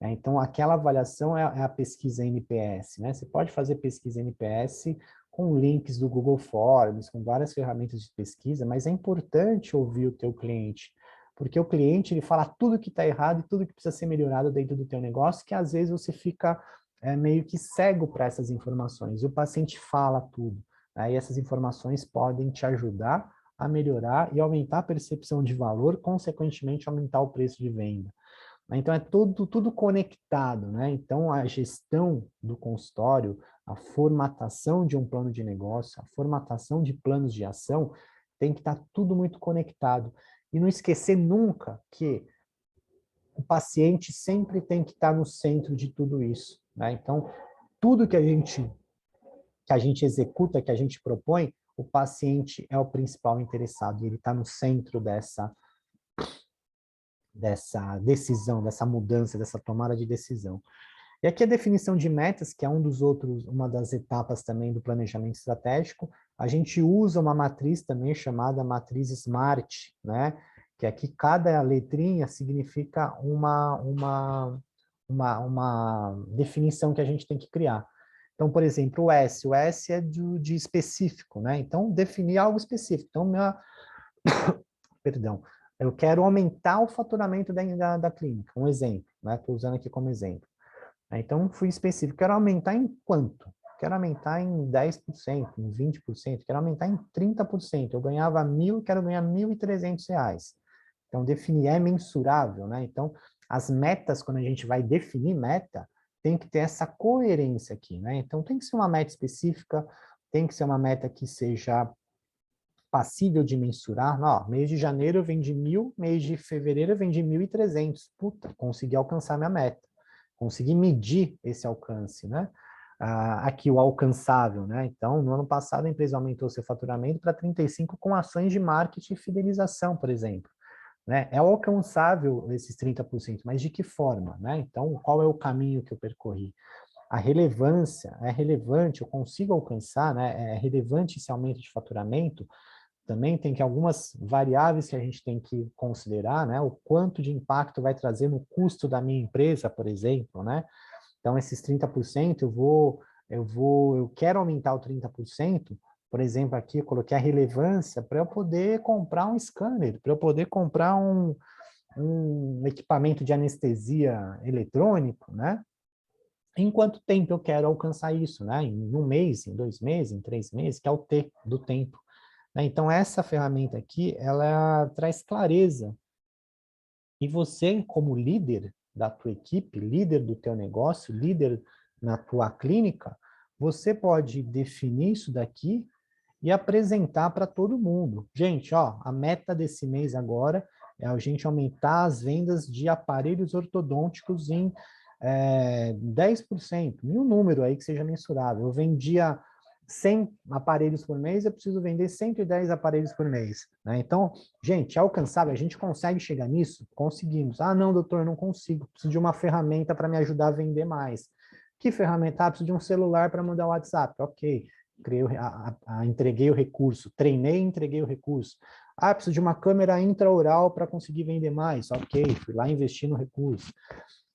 [SPEAKER 1] né? Então, aquela avaliação é a pesquisa NPS, né? Você pode fazer pesquisa NPS com links do Google Forms, com várias ferramentas de pesquisa, mas é importante ouvir o teu cliente, porque o cliente, ele fala tudo que está errado e tudo que precisa ser melhorado dentro do teu negócio, que às vezes você fica meio que cego para essas informações. E o paciente fala tudo, né? E essas informações podem te ajudar a melhorar e aumentar a percepção de valor, consequentemente aumentar o preço de venda. Então, é tudo conectado, né? Então, a gestão do consultório, a formatação de um plano de negócio, a formatação de planos de ação, tem que estar tudo muito conectado. E não esquecer nunca que o paciente sempre tem que estar no centro de tudo isso, né? Então, tudo que a gente executa, que a gente propõe, o paciente é o principal interessado, e ele está no centro dessa decisão, dessa mudança, dessa tomada de decisão. E aqui a definição de metas, que é uma das etapas também do planejamento estratégico, a gente usa uma matriz também chamada matriz SMART, né? Que aqui cada letrinha significa uma definição que a gente tem que criar. Então, por exemplo, o S é de específico, né? Então, definir algo específico. Então, perdão, eu quero aumentar o faturamento da clínica, um exemplo, né? Estou usando aqui como exemplo. Então, fui específico, quero aumentar em quanto? Quero aumentar em 10%, em 20%, quero aumentar em 30%. Eu ganhava 1.000, quero ganhar R$ 1.300. Então, definir é mensurável, né? Então, as metas, quando a gente vai definir meta, tem que ter essa coerência aqui, né? Então, tem que ser uma meta específica, tem que ser uma meta que seja passível de mensurar. Não, mês de janeiro eu vendi 1.000, mês de fevereiro eu vendi 1.300. Puta, consegui alcançar minha meta. Consegui medir esse alcance, né? Aqui o alcançável, né? Então, no ano passado a empresa aumentou seu faturamento para 35 com ações de marketing e fidelização, por exemplo, né? É alcançável esses 30%, mas de que forma, né? Então, qual é o caminho que eu percorri? A relevância, é relevante, eu consigo alcançar, né? É relevante esse aumento de faturamento. Também tem que algumas variáveis que a gente tem que considerar, né? O quanto de impacto vai trazer no custo da minha empresa, por exemplo, né? Então, esses 30%, eu quero aumentar o 30%, por exemplo, aqui eu coloquei a relevância para eu poder comprar um scanner, para eu poder comprar um equipamento de anestesia eletrônico, né? Em quanto tempo eu quero alcançar isso, né? Em um mês, em 2 meses, em 3 meses, que é o T do tempo, né? Então, essa ferramenta aqui, ela traz clareza. E você, como líder da tua equipe, líder do teu negócio, líder na tua clínica, você pode definir isso daqui e apresentar para todo mundo. Gente, ó, a meta desse mês agora é a gente aumentar as vendas de aparelhos ortodônticos em 10%, um número aí que seja mensurável. Eu vendia 100 aparelhos por mês, eu preciso vender 110 aparelhos por mês, né? Então, gente, é alcançável, a gente consegue chegar nisso? Conseguimos. Ah, não, doutor, não consigo, preciso de uma ferramenta para me ajudar a vender mais. Que ferramenta? Ah, preciso de um celular para mandar o WhatsApp. Ok, entreguei o recurso, treinei e entreguei o recurso. Ah, preciso de uma câmera intraoral para conseguir vender mais. Ok, fui lá investir no recurso.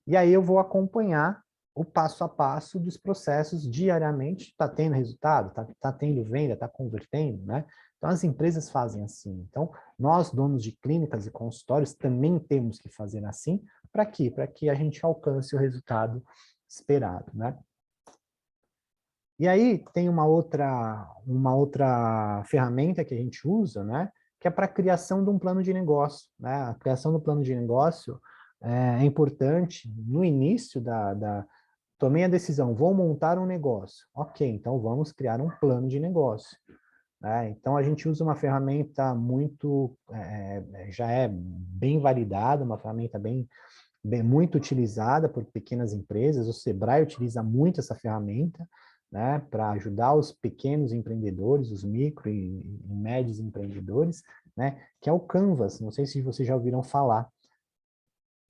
[SPEAKER 1] E aí eu vou acompanhar o passo a passo dos processos diariamente. Está tendo resultado? Está tendo venda? Está convertendo, né? Então, as empresas fazem assim. Então, nós, donos de clínicas e consultórios, também temos que fazer assim. Para quê? Para que a gente alcance o resultado esperado, né? E aí tem uma outra ferramenta que a gente usa, né? Que é para a criação de um plano de negócio, né? A criação do plano de negócio é importante no início tomei a decisão, vou montar um negócio. Ok, então vamos criar um plano de negócio, né? Então a gente usa uma ferramenta já é bem validada, uma ferramenta muito utilizada por pequenas empresas. O Sebrae utiliza muito essa ferramenta, né, para ajudar os pequenos empreendedores, os micro e médios empreendedores, né, que é o Canvas. Não sei se vocês já ouviram falar.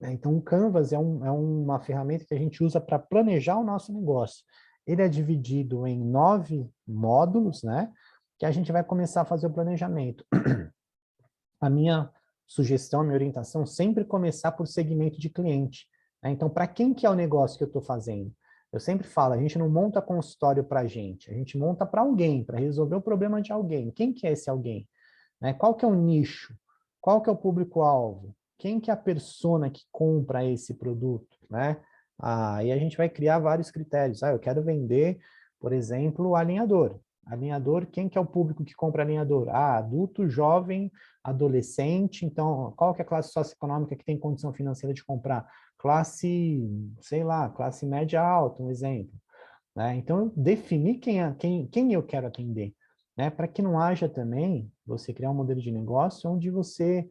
[SPEAKER 1] Então, o Canvas é uma ferramenta que a gente usa para planejar o nosso negócio. Ele é dividido em 9 módulos, né, que a gente vai começar a fazer o planejamento. A minha sugestão, a minha orientação, sempre começar por segmento de cliente. né? Então, para quem que é o negócio que eu estou fazendo? Eu sempre falo, a gente não monta consultório para a gente monta para alguém, para resolver o problema de alguém. Quem que é esse alguém? Né? Qual que é o nicho? Qual que é o público-alvo? Quem que é a persona que compra esse produto? Né? E a gente vai criar vários critérios. Eu quero vender, por exemplo, alinhador. Alinhador, quem que é o público que compra alinhador? Adulto, jovem, adolescente. Então, qual que é a classe socioeconômica que tem condição financeira de comprar? Classe, sei lá, classe média alta, um exemplo. Né? Então, eu defini quem eu quero atender, né? Para que não haja também você criar um modelo de negócio onde você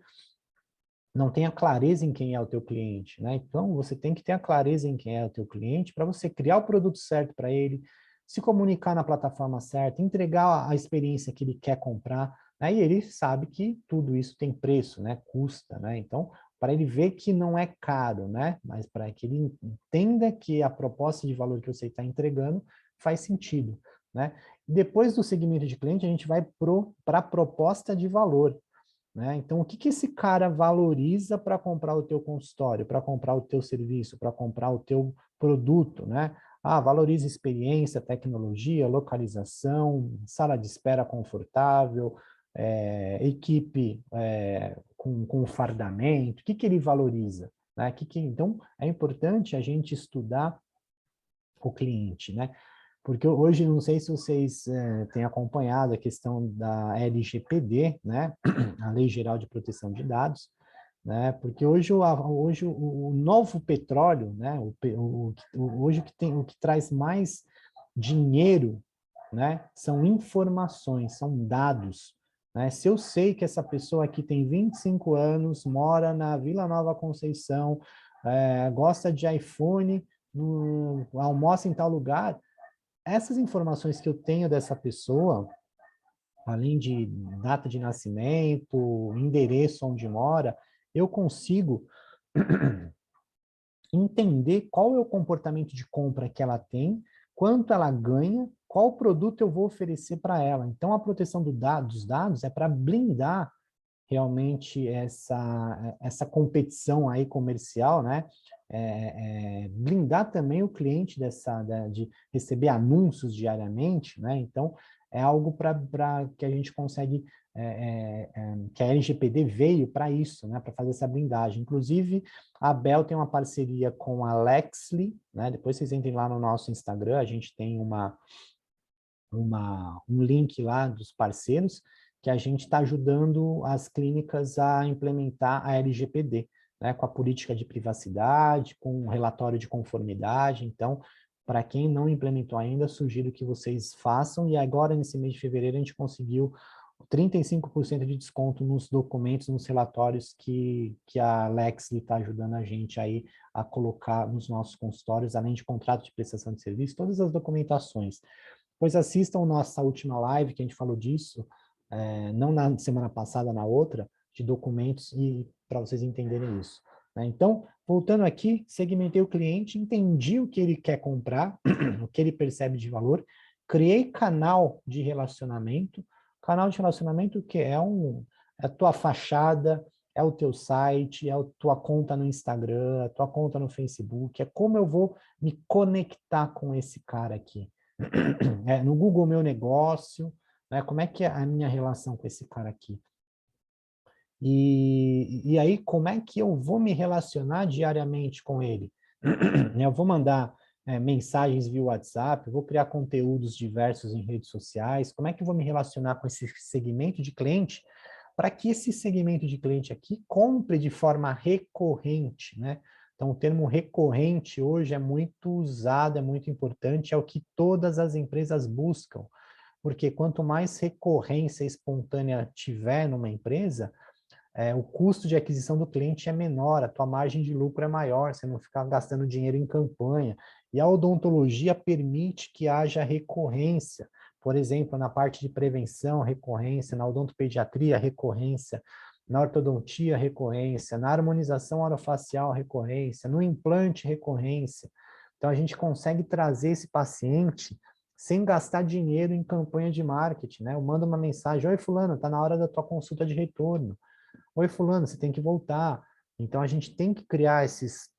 [SPEAKER 1] não tenha clareza em quem é o teu cliente, né? Então, você tem que ter a clareza em quem é o teu cliente para você criar o produto certo para ele, se comunicar na plataforma certa, entregar a experiência que ele quer comprar, né? E ele sabe que tudo isso tem preço, né? Custa, né? Então, para ele ver que não é caro, né? Mas para que ele entenda que a proposta de valor que você está entregando faz sentido, né? Depois do segmento de cliente, a gente vai para a proposta de valor, né? Então, o que, que esse cara valoriza para comprar o teu consultório, para comprar o teu serviço, para comprar o teu produto, né? Valoriza experiência, tecnologia, localização, sala de espera confortável, equipe com fardamento, o que, que ele valoriza? Né? Então, é importante a gente estudar o cliente, né? Porque hoje, não sei se vocês têm acompanhado a questão da LGPD, né? A Lei Geral de Proteção de Dados, né? Porque hoje, o novo petróleo, né? Hoje o que traz mais dinheiro, né? São informações, são dados, né? Se eu sei que essa pessoa aqui tem 25 anos, mora na Vila Nova Conceição, gosta de iPhone, almoça em tal lugar, essas informações que eu tenho dessa pessoa, além de data de nascimento, endereço onde mora, eu consigo entender qual é o comportamento de compra que ela tem, quanto ela ganha, qual produto eu vou oferecer para ela. Então, a proteção dos dados é para blindar realmente essa competição aí comercial, né? Blindar também o cliente de receber anúncios diariamente, né? Então, é algo para que a gente consegue, que a LGPD veio para isso, né? Para fazer essa blindagem. Inclusive, a Bel tem uma parceria com a Lexly, né? Depois vocês entrem lá no nosso Instagram, a gente tem um link lá dos parceiros, que a gente está ajudando as clínicas a implementar a LGPD, né, com a política de privacidade, com o relatório de conformidade. Então, para quem não implementou ainda, sugiro que vocês façam, e agora, nesse mês de fevereiro, a gente conseguiu 35% de desconto nos documentos, nos relatórios que a Lexly está ajudando a gente aí a colocar nos nossos consultórios, além de contrato de prestação de serviço, todas as documentações. Pois assistam nossa última live, que a gente falou disso, não na semana passada, na outra, de documentos, e para vocês entenderem isso, né? Então, voltando aqui, segmentei o cliente, entendi o que ele quer comprar, o que ele percebe de valor, criei canal de relacionamento que é a tua fachada, é o teu site, é a tua conta no Instagram, a tua conta no Facebook, é como eu vou me conectar com esse cara aqui. No Google Meu Negócio, né? Como é que é a minha relação com esse cara aqui? E aí, como é que eu vou me relacionar diariamente com ele? Eu vou mandar mensagens via WhatsApp, vou criar conteúdos diversos em redes sociais, como é que eu vou me relacionar com esse segmento de cliente para que esse segmento de cliente aqui compre de forma recorrente, né? Então, o termo recorrente hoje é muito usado, é muito importante, é o que todas as empresas buscam, porque quanto mais recorrência espontânea tiver numa empresa, o custo de aquisição do cliente é menor, a tua margem de lucro é maior, você não fica gastando dinheiro em campanha. E a odontologia permite que haja recorrência. Por exemplo, na parte de prevenção, recorrência, na odontopediatria, recorrência, na ortodontia, recorrência, na harmonização orofacial, recorrência, no implante, recorrência. Então, a gente consegue trazer esse paciente sem gastar dinheiro em campanha de marketing, né? Eu mando uma mensagem: oi, fulano, está na hora da tua consulta de retorno. Oi, fulano, você tem que voltar. Então, a gente tem que criar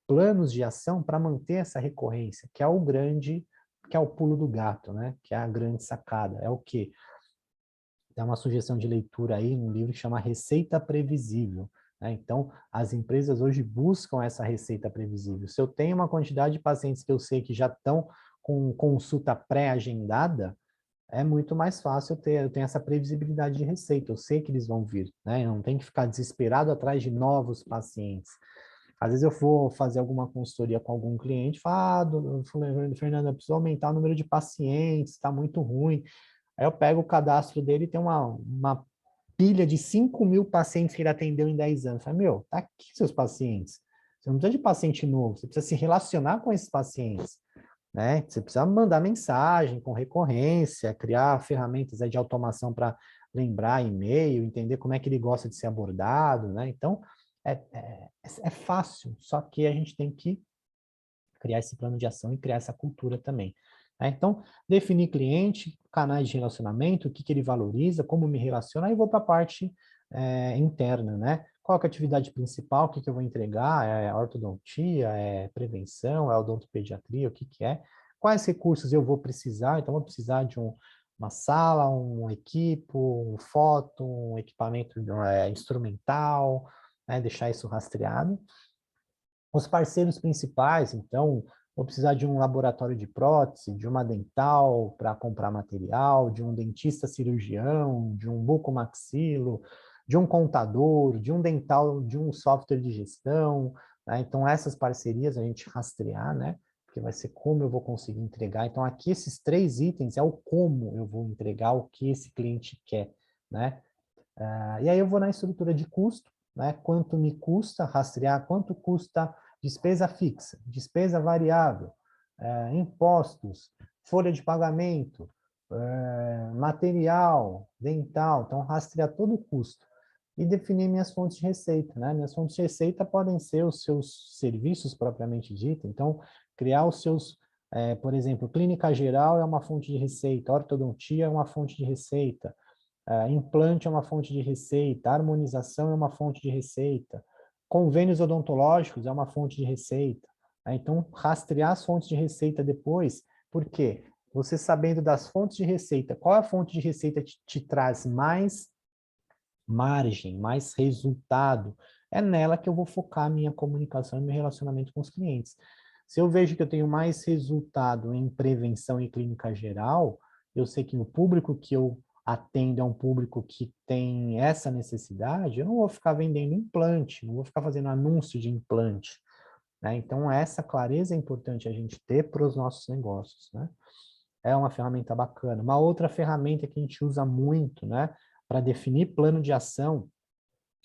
[SPEAKER 1] planos de ação para manter essa recorrência, que é o pulo do gato, né? Que é a grande sacada. É o quê? Tem uma sugestão de leitura aí num livro que chama Receita Previsível, né? Então, as empresas hoje buscam essa receita previsível. Se eu tenho uma quantidade de pacientes que eu sei que já estão com consulta pré-agendada, é muito mais fácil eu tenho essa previsibilidade de receita, eu sei que eles vão vir, né? Eu não tenho que ficar desesperado atrás de novos pacientes. Às vezes eu vou fazer alguma consultoria com algum cliente, falo, Fernanda, eu preciso aumentar o número de pacientes, está muito ruim. Aí eu pego o cadastro dele e tem uma pilha de 5.000 pacientes que ele atendeu em 10 anos. Eu falo, meu, tá aqui seus pacientes. Você não precisa de paciente novo, você precisa se relacionar com esses pacientes, né? Você precisa mandar mensagem com recorrência, criar ferramentas aí de automação para lembrar e-mail, entender como é que ele gosta de ser abordado, né? Então, é fácil, só que a gente tem que criar esse plano de ação e criar essa cultura também, né? Então, definir cliente, canais de relacionamento, o que, que ele valoriza, como me relaciona, aí vou para a parte interna, né? Qual é a atividade principal, o que, que eu vou entregar, é ortodontia, é prevenção, é odontopediatria, o que, que é? Quais recursos eu vou precisar? Então, vou precisar de uma sala, um equipo, um foto, um equipamento instrumental, né? Deixar isso rastreado. Os parceiros principais, então, vou precisar de um laboratório de prótese, de uma dental para comprar material, de um dentista cirurgião, de um bucomaxilo, de um contador, de um dental, de um software de gestão, né? Então, essas parcerias a gente rastrear, né? Porque vai ser como eu vou conseguir entregar. Então, aqui esses 3 itens é o como eu vou entregar o que esse cliente quer, né? E aí eu vou na estrutura de custo, né? Quanto me custa rastrear, quanto custa despesa fixa, despesa variável, impostos, folha de pagamento, material, dental, então rastrear todo o custo e definir minhas fontes de receita, né? Minhas fontes de receita podem ser os seus serviços propriamente dito, então criar os seus, por exemplo, clínica geral é uma fonte de receita, ortodontia é uma fonte de receita, implante é uma fonte de receita, harmonização é uma fonte de receita, convênios odontológicos é uma fonte de receita, né? Então, rastrear as fontes de receita depois, por quê? Você sabendo das fontes de receita, qual é a fonte de receita que te traz mais margem, mais resultado, é nela que eu vou focar a minha comunicação e meu relacionamento com os clientes. Se eu vejo que eu tenho mais resultado em prevenção e clínica geral, eu sei que o público que eu atendo é um público que tem essa necessidade, eu não vou ficar vendendo implante, não vou ficar fazendo anúncio de implante, né? Então, essa clareza é importante a gente ter para os nossos negócios, né? É uma ferramenta bacana. Uma outra ferramenta que a gente usa muito, né, para definir plano de ação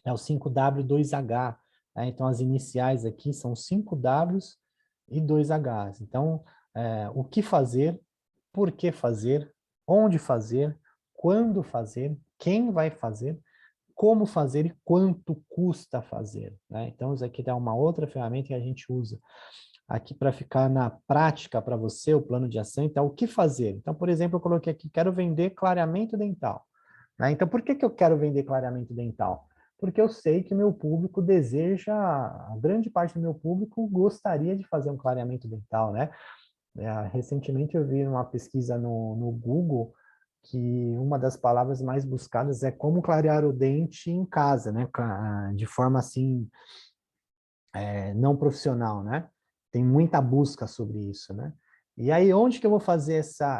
[SPEAKER 1] é o 5W2H, né? Então, as iniciais aqui são 5Ws e 2Hs. Então, o que fazer, por que fazer, onde fazer, quando fazer, quem vai fazer, como fazer e quanto custa fazer, né? Então, isso aqui é uma outra ferramenta que a gente usa aqui para ficar na prática para você, o plano de ação. Então, o que fazer? Então, por exemplo, eu coloquei aqui, quero vender clareamento dental, né? Então, por que que eu quero vender clareamento dental? Porque eu sei que o meu público deseja, a grande parte do meu público gostaria de fazer um clareamento dental, né? Recentemente eu vi uma pesquisa no Google que uma das palavras mais buscadas é como clarear o dente em casa, né? De forma assim, não profissional, né? Tem muita busca sobre isso, né? E aí, onde que eu vou fazer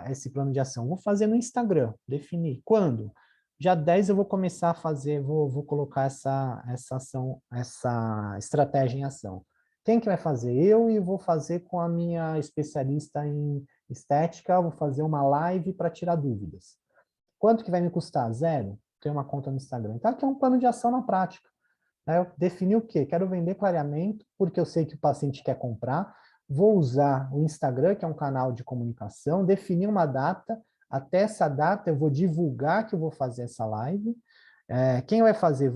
[SPEAKER 1] esse plano de ação? Vou fazer no Instagram, definir. Quando? Já 10 eu vou começar a fazer, vou colocar essa ação, essa estratégia em ação. Quem que vai fazer? Eu, e vou fazer com a minha especialista em estética, vou fazer uma live para tirar dúvidas. Quanto que vai me custar? Zero. Tenho uma conta no Instagram. Então, aqui é um plano de ação na prática. Eu defini o quê? Quero vender clareamento, porque eu sei que o paciente quer comprar. Vou usar o Instagram, que é um canal de comunicação, definir uma data. Até essa data eu vou divulgar que eu vou fazer essa live. Quem vai fazer?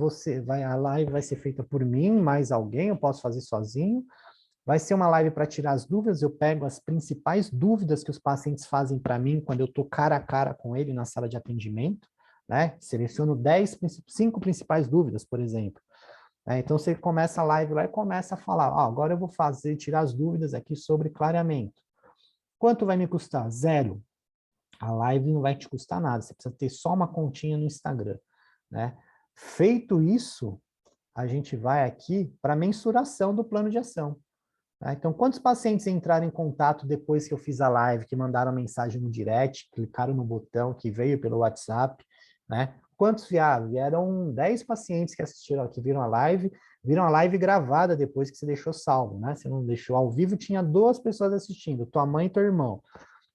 [SPEAKER 1] A live vai ser feita por mim, mais alguém, eu posso fazer sozinho. Vai ser uma live para tirar as dúvidas, eu pego as principais dúvidas que os pacientes fazem para mim quando eu estou cara a cara com ele na sala de atendimento, né? Seleciono 5 principais dúvidas, por exemplo. Então, você começa a live lá e começa a falar, agora eu vou tirar as dúvidas aqui sobre clareamento. Quanto vai me custar? 0. A live não vai te custar nada, você precisa ter só uma continha no Instagram, né? Feito isso, a gente vai aqui para a mensuração do plano de ação. Tá? Então, quantos pacientes entraram em contato depois que eu fiz a live, que mandaram mensagem no direct, clicaram no botão que veio pelo WhatsApp, né? Quantos vieram? Vieram 10 pacientes que assistiram, que viram a live gravada depois que você deixou salvo, né? Você não deixou ao vivo, tinha 2 pessoas assistindo, tua mãe e teu irmão.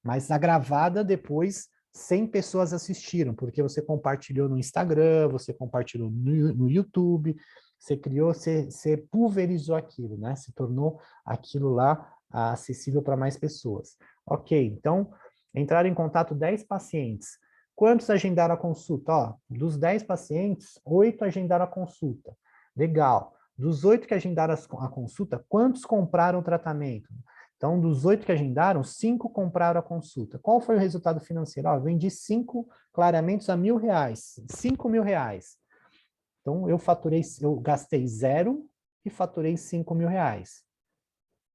[SPEAKER 1] Mas a gravada depois 100 pessoas assistiram, porque você compartilhou no Instagram, você compartilhou no YouTube, você criou, você pulverizou aquilo, né? Se tornou aquilo lá acessível para mais pessoas. Ok, então entraram em contato 10 pacientes. Quantos agendaram a consulta? Ó, dos 10 pacientes, 8 agendaram a consulta. Legal. Dos 8 que agendaram a consulta, quantos compraram o tratamento? Então, dos 8 que agendaram, 5 compraram a consulta. Qual foi o resultado financeiro? Eu vendi 5 clareamentos a R$1.000, R$5.000. Então, eu gastei 0 e faturei R$5.000,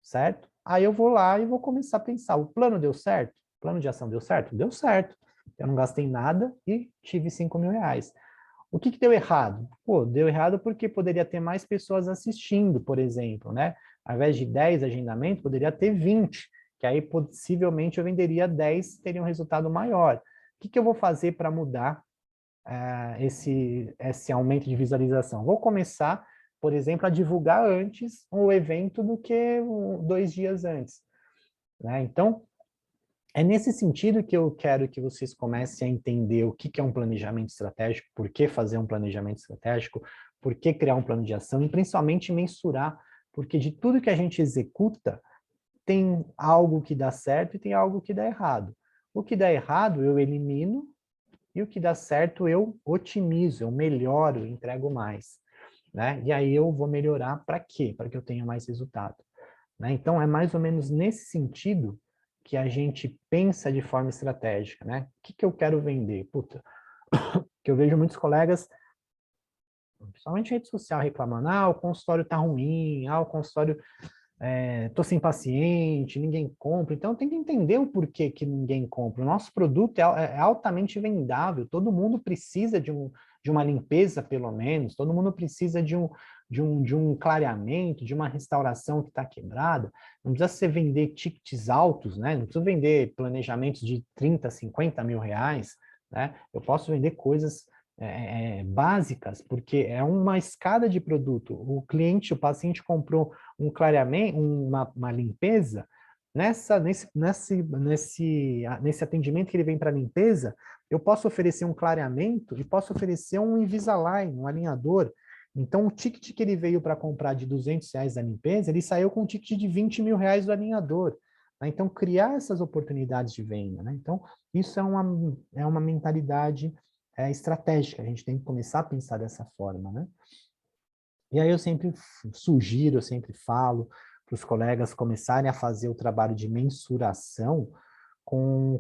[SPEAKER 1] certo? Aí eu vou lá e vou começar a pensar, o plano deu certo? O plano de ação deu certo? Deu certo. Eu não gastei nada e tive R$5.000. O que deu errado? Pô, deu errado porque poderia ter mais pessoas assistindo, por exemplo, né? Ao invés de 10 agendamentos, poderia ter 20, que aí possivelmente eu venderia 10, teria um resultado maior. O que eu vou fazer para mudar esse aumento de visualização? Vou começar, por exemplo, a divulgar antes o evento do que 2 dias antes, né? Então, é nesse sentido que eu quero que vocês comecem a entender o que é um planejamento estratégico, por que fazer um planejamento estratégico, por que criar um plano de ação e principalmente mensurar, porque de tudo que a gente executa, tem algo que dá certo e tem algo que dá errado. O que dá errado eu elimino e o que dá certo eu otimizo, eu melhoro, eu entrego mais, né? E aí eu vou melhorar para quê? Para que eu tenha mais resultado, né? Então é mais ou menos nesse sentido que a gente pensa de forma estratégica, né? O que eu quero vender? Puta, que eu vejo muitos colegas, principalmente em rede social, reclamando, o consultório tá ruim, o consultório, tô sem paciente, ninguém compra. Então tem que entender o porquê que ninguém compra. O nosso produto é altamente vendável, todo mundo precisa de uma limpeza, pelo menos, todo mundo precisa de um clareamento, de uma restauração que está quebrada. Não precisa você vender tickets altos, né? Não precisa vender planejamentos de 30, 50 mil reais, né? Eu posso vender coisas básicas, porque é uma escada de produto. O paciente comprou um clareamento, uma limpeza, nesse atendimento que ele vem para limpeza, eu posso oferecer um clareamento e posso oferecer um Invisalign, um alinhador. Então, o ticket que ele veio para comprar de R$200 da limpeza, ele saiu com um ticket de R$20.000 do alinhador. Né? Então, criar essas oportunidades de venda. Né? Então, isso é uma mentalidade estratégica. A gente tem que começar a pensar dessa forma. Né? E aí eu sempre sugiro, eu sempre falo para os colegas começarem a fazer o trabalho de mensuração com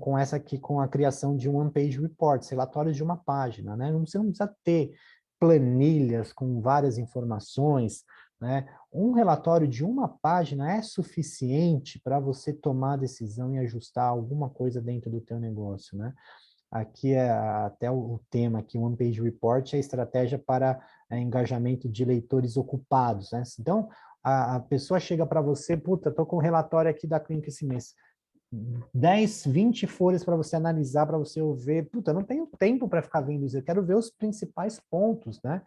[SPEAKER 1] a criação de um one-page report, relatórios de uma página, né? Você não precisa ter planilhas com várias informações, né? Um relatório de uma página é suficiente para você tomar a decisão e ajustar alguma coisa dentro do teu negócio, né? Aqui é até o tema aqui, o One Page Report, é a estratégia para engajamento de leitores ocupados, né? Então, a pessoa chega para você, puta, estou com o relatório aqui da clínica esse mês, 10, 20 folhas para você analisar, para você ver, puta, não tenho tempo para ficar vendo isso, eu quero ver os principais pontos, né?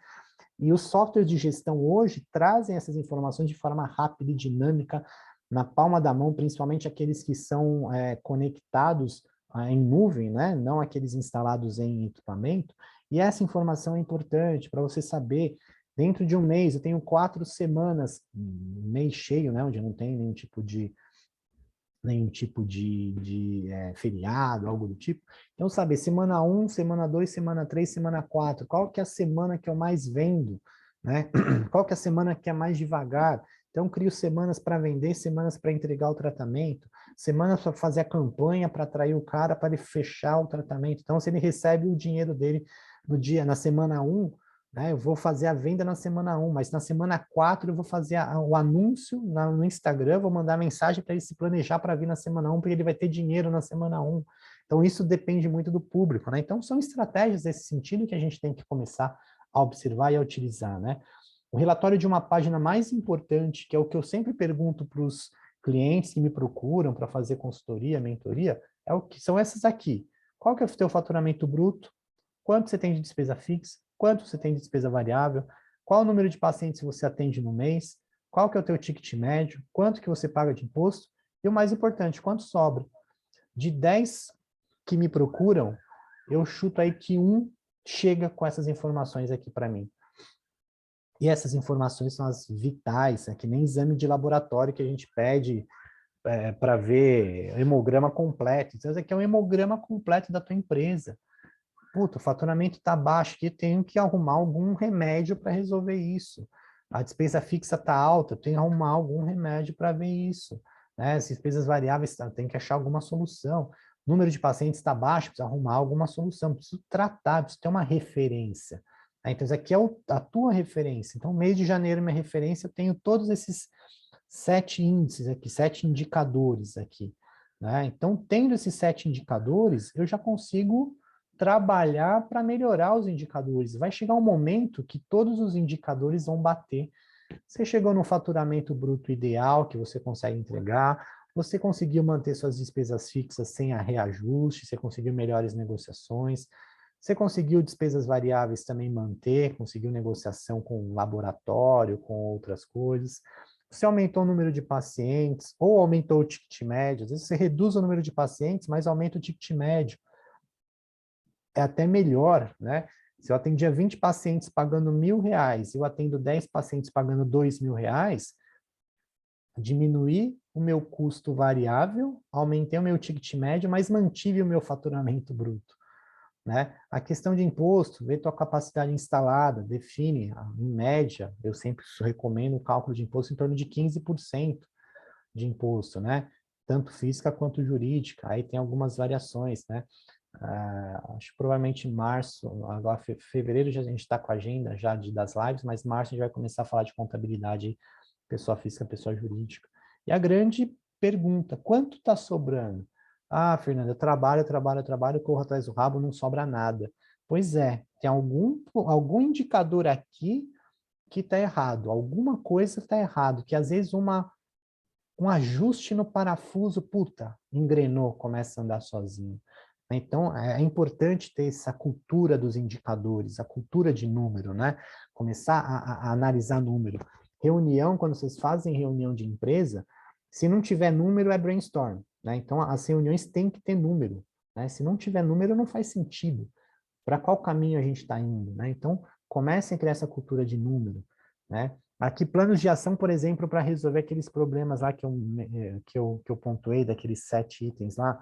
[SPEAKER 1] E os softwares de gestão hoje trazem essas informações de forma rápida e dinâmica, na palma da mão, principalmente aqueles que são conectados em nuvem, né? Não aqueles instalados em equipamento. E essa informação é importante para você saber, dentro de um mês, eu tenho 4 semanas, mês cheio, né? Onde não tem nenhum tipo de feriado, algo do tipo. Então, saber, semana 1, semana 2, semana 3, semana 4, qual que é a semana que eu mais vendo, né? Qual que é a semana que é mais devagar? Então, crio semanas para vender, semanas para entregar o tratamento, semanas para fazer a campanha, para atrair o cara, para ele fechar o tratamento. Então, se ele recebe o dinheiro dele no dia, na semana 1, né? Eu vou fazer a venda na semana 1, mas na semana 4 eu vou fazer o anúncio no Instagram, vou mandar mensagem para ele se planejar para vir na semana 1, porque ele vai ter dinheiro na semana 1. Então, isso depende muito do público, né? Então, são estratégias nesse sentido que a gente tem que começar a observar e a utilizar, né? O relatório de uma página mais importante, que é o que eu sempre pergunto para os clientes que me procuram para fazer consultoria, mentoria, é o que são essas aqui. Qual que é o teu faturamento bruto? Quanto você tem de despesa fixa? Quanto você tem de despesa variável? Qual o número de pacientes você atende no mês? Qual que é o teu ticket médio? Quanto que você paga de imposto? E o mais importante, quanto sobra? De 10 que me procuram, eu chuto aí que um chega com essas informações aqui para mim. E essas informações são as vitais, é que nem exame de laboratório que a gente pede para ver hemograma completo. Então, isso aqui é um hemograma completo da tua empresa. Puta, o faturamento está baixo aqui, tenho que arrumar algum remédio para resolver isso. A despesa fixa está alta, tenho que arrumar algum remédio para ver isso. Né? As despesas variáveis, tem que achar alguma solução. O número de pacientes está baixo, precisa arrumar alguma solução, preciso tratar, preciso ter uma referência. Né? Então, isso aqui é a tua referência. Então, mês de janeiro, minha referência, eu tenho todos esses 7 índices aqui, 7 indicadores aqui. Né? Então, tendo esses 7 indicadores, eu já consigo trabalhar para melhorar os indicadores. Vai chegar um momento que todos os indicadores vão bater. Você chegou no faturamento bruto ideal que você consegue entregar, você conseguiu manter suas despesas fixas sem a reajuste, você conseguiu melhores negociações, você conseguiu despesas variáveis também manter, conseguiu negociação com laboratório, com outras coisas. Você aumentou o número de pacientes, ou aumentou o ticket médio. Às vezes você reduz o número de pacientes, mas aumenta o ticket médio. É até melhor, né? Se eu atendia 20 pacientes pagando R$1.000, eu atendo 10 pacientes pagando R$2.000, diminuí o meu custo variável, aumentei o meu ticket médio, mas mantive o meu faturamento bruto. Né? A questão de imposto, vê tua capacidade instalada, define, em média, eu sempre recomendo o cálculo de imposto em torno de 15% de imposto, né? Tanto física quanto jurídica, aí tem algumas variações, né? Acho que provavelmente em março, agora fevereiro já a gente está com a agenda já das lives, mas março a gente vai começar a falar de contabilidade, pessoa física, pessoa jurídica. E a grande pergunta, quanto está sobrando? Ah, Fernanda, eu trabalho, corro atrás do rabo, não sobra nada. Pois é, tem algum indicador aqui que está errado, alguma coisa está errado, que às vezes um ajuste no parafuso, puta, engrenou, começa a andar sozinho. Então, é importante ter essa cultura dos indicadores, a cultura de número, né? Começar a analisar número. Reunião, quando vocês fazem reunião de empresa, se não tiver número, é brainstorm, né? Então, as reuniões têm que ter número, né? Se não tiver número, não faz sentido. Para qual caminho a gente está indo, né? Então, comecem a criar essa cultura de número, né? Aqui, planos de ação, por exemplo, para resolver aqueles problemas lá que eu pontuei, daqueles 7 itens lá,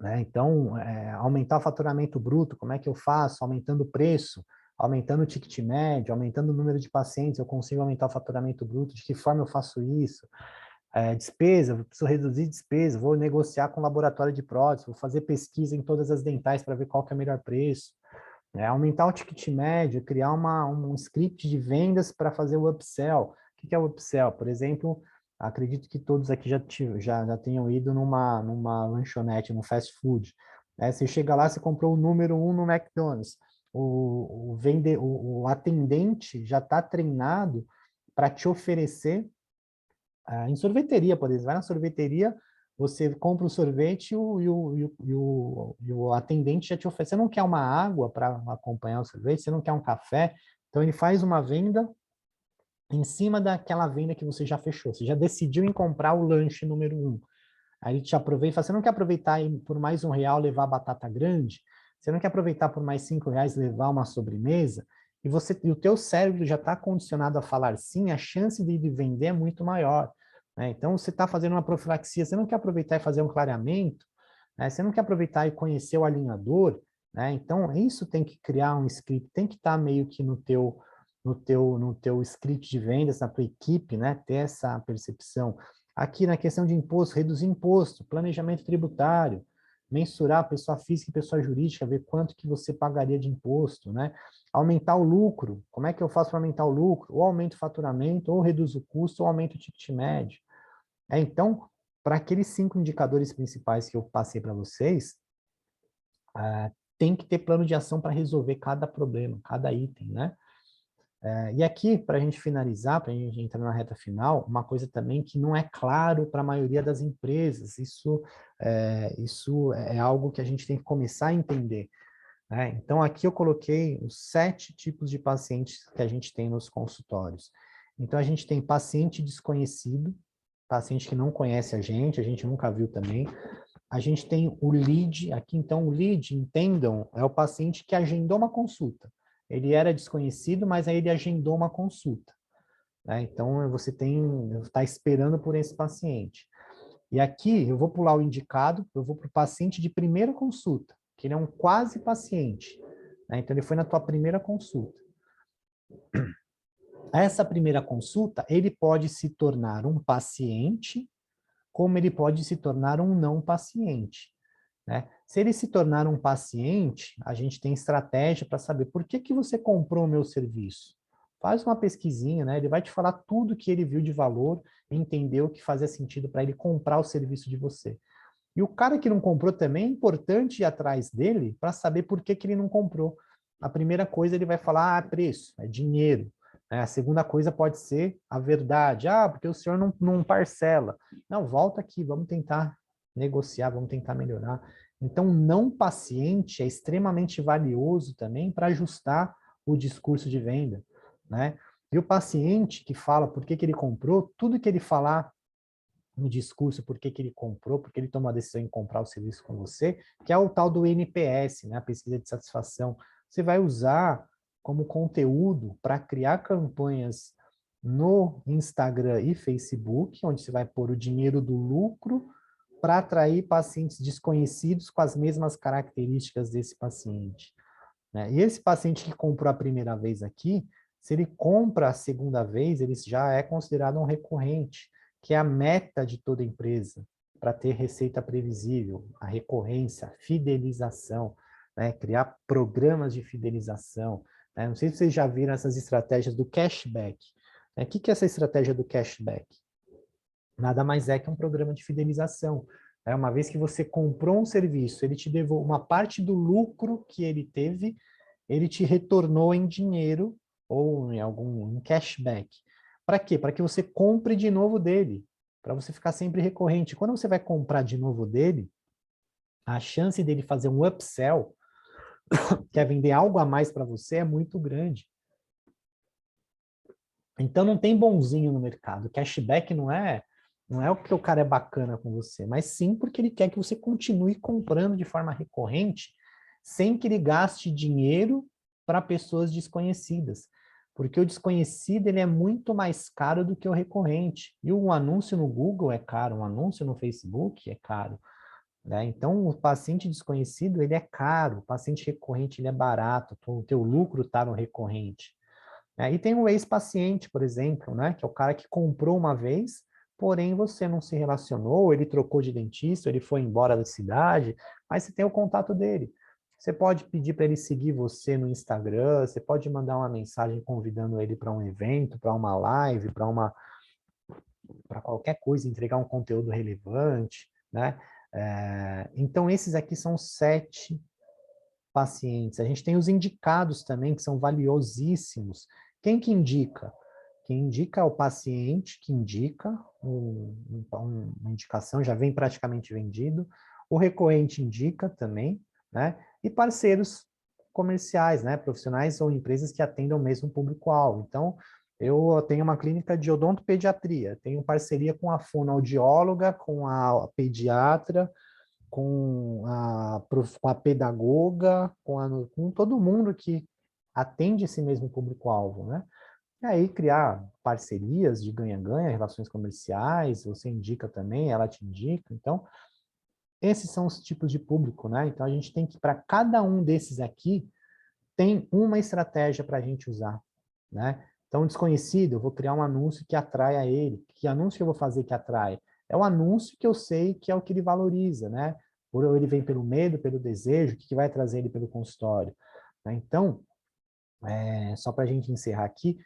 [SPEAKER 1] né? Então, aumentar o faturamento bruto, como é que eu faço? Aumentando o preço, aumentando o ticket médio, aumentando o número de pacientes, eu consigo aumentar o faturamento bruto, de que forma eu faço isso? Despesa, eu preciso reduzir despesa, vou negociar com o laboratório de prótese, vou fazer pesquisa em todas as dentais para ver qual que é o melhor preço. Aumentar o ticket médio, criar um script de vendas para fazer o upsell. O que é o upsell? Por exemplo, acredito que todos aqui já tenham ido numa lanchonete, no fast food. Você chega lá, você comprou o número 1 no McDonald's. O atendente já está treinado para te oferecer em sorveteria, por exemplo. Vai na sorveteria, você compra o sorvete e o atendente já te oferece. Você não quer uma água para acompanhar o sorvete, você não quer um café, então ele faz uma venda em cima daquela venda que você já fechou. Você já decidiu em comprar o lanche número 1. Aí ele te aproveita e fala, você não quer aproveitar e por mais R$1 levar batata grande? Você não quer aproveitar por mais R$5 levar uma sobremesa? E o teu cérebro já está condicionado a falar sim, a chance de ele vender é muito maior. Né? Então, você está fazendo uma profilaxia, você não quer aproveitar e fazer um clareamento, né? Você não quer aproveitar e conhecer o alinhador, né? Então, isso tem que criar um script, tem que estar meio que no teu script de vendas, na tua equipe, né? Ter essa percepção. Aqui na questão de imposto, reduzir imposto, planejamento tributário, mensurar pessoa física e pessoa jurídica, ver quanto que você pagaria de imposto, né? Aumentar o lucro, como é que eu faço para aumentar o lucro? Ou aumento o faturamento, ou reduzo o custo, ou aumento o ticket médio. Então, para aqueles 5 indicadores principais que eu passei para vocês, tem que ter plano de ação para resolver cada problema, cada item, né? E aqui, para a gente finalizar, para a gente entrar na reta final, uma coisa também que não é claro para a maioria das empresas, isso é algo que a gente tem que começar a entender, né? Então, aqui eu coloquei os 7 tipos de pacientes que a gente tem nos consultórios. Então, a gente tem paciente desconhecido, paciente que não conhece a gente nunca viu também. A gente tem o lead, aqui então o lead, entendam, é o paciente que agendou uma consulta. Ele era desconhecido, mas aí ele agendou uma consulta, né? Então você está esperando por esse paciente. E aqui eu vou pular o indicado, eu vou para o paciente de primeira consulta, que ele é um quase paciente, né? Então ele foi na tua primeira consulta. Essa primeira consulta, ele pode se tornar um paciente, como ele pode se tornar um não paciente, né? Se ele se tornar um paciente, a gente tem estratégia para saber por que você comprou o meu serviço. Faz uma pesquisinha, né? Ele vai te falar tudo que ele viu de valor, entendeu que fazia sentido para ele comprar o serviço de você. E o cara que não comprou também, é importante ir atrás dele para saber por que ele não comprou. A primeira coisa ele vai falar, preço, é dinheiro. A segunda coisa pode ser a verdade. Porque o senhor não parcela. Não, volta aqui, vamos tentar negociar, vamos tentar melhorar. Então, não paciente é extremamente valioso também para ajustar o discurso de venda, né? E o paciente que fala por que ele comprou, tudo que ele falar no discurso, por que ele comprou, por que ele tomou a decisão em comprar o serviço com você, que é o tal do NPS, né? A pesquisa de satisfação. Você vai usar como conteúdo para criar campanhas no Instagram e Facebook, onde você vai pôr o dinheiro do lucro para atrair pacientes desconhecidos com as mesmas características desse paciente, né? E esse paciente que comprou a primeira vez aqui, se ele compra a segunda vez, ele já é considerado um recorrente, que é a meta de toda empresa, para ter receita previsível, a recorrência, a fidelização, né? Criar programas de fidelização, né? Não sei se vocês já viram essas estratégias do cashback. O que é essa estratégia do cashback? Nada mais é que um programa de fidelização. Uma vez que você comprou um serviço, ele te devolve uma parte do lucro que ele teve, ele te retornou em dinheiro ou em cashback. Para quê? Para que você compre de novo dele, para você ficar sempre recorrente. Quando você vai comprar de novo dele, a chance dele fazer um upsell, que é vender algo a mais para você, é muito grande. Então não tem bonzinho no mercado. Cashback não é porque o cara é bacana com você, mas sim porque ele quer que você continue comprando de forma recorrente, sem que ele gaste dinheiro para pessoas desconhecidas. Porque o desconhecido ele é muito mais caro do que o recorrente. E um anúncio no Google é caro, um anúncio no Facebook é caro, né? Então, o paciente desconhecido ele é caro, o paciente recorrente ele é barato, o teu lucro está no recorrente. E tem o ex-paciente, por exemplo, né, que é o cara que comprou uma vez, porém você não se relacionou, ele trocou de dentista, ele foi embora da cidade, mas você tem o contato dele. Você pode pedir para ele seguir você no Instagram, você pode mandar uma mensagem convidando ele para um evento, para uma live, para qualquer coisa, entregar um conteúdo relevante, né? Então, esses aqui são 7 pacientes. A gente tem os indicados também, que são valiosíssimos. Quem que indica? Quem indica é o paciente que indica uma indicação, já vem praticamente vendido. O recorrente indica também, né? E parceiros comerciais, né? Profissionais ou empresas que atendam o mesmo público-alvo. Então, eu tenho uma clínica de odontopediatria, tenho parceria com a fonoaudióloga, com a pediatra, com a pedagoga, com todo mundo que atende esse mesmo público-alvo, né? E aí criar parcerias de ganha-ganha, relações comerciais, você indica também, ela te indica. Então, esses são os tipos de público, né? Então, a gente tem que, para cada um desses aqui, tem uma estratégia para a gente usar, né? Então, desconhecido, eu vou criar um anúncio que atraia ele. Que anúncio que eu vou fazer que atrai? É o anúncio que eu sei que é o que ele valoriza, né? Ou ele vem pelo medo, pelo desejo, o que vai trazer ele pelo consultório? Né? Então, só para a gente encerrar aqui,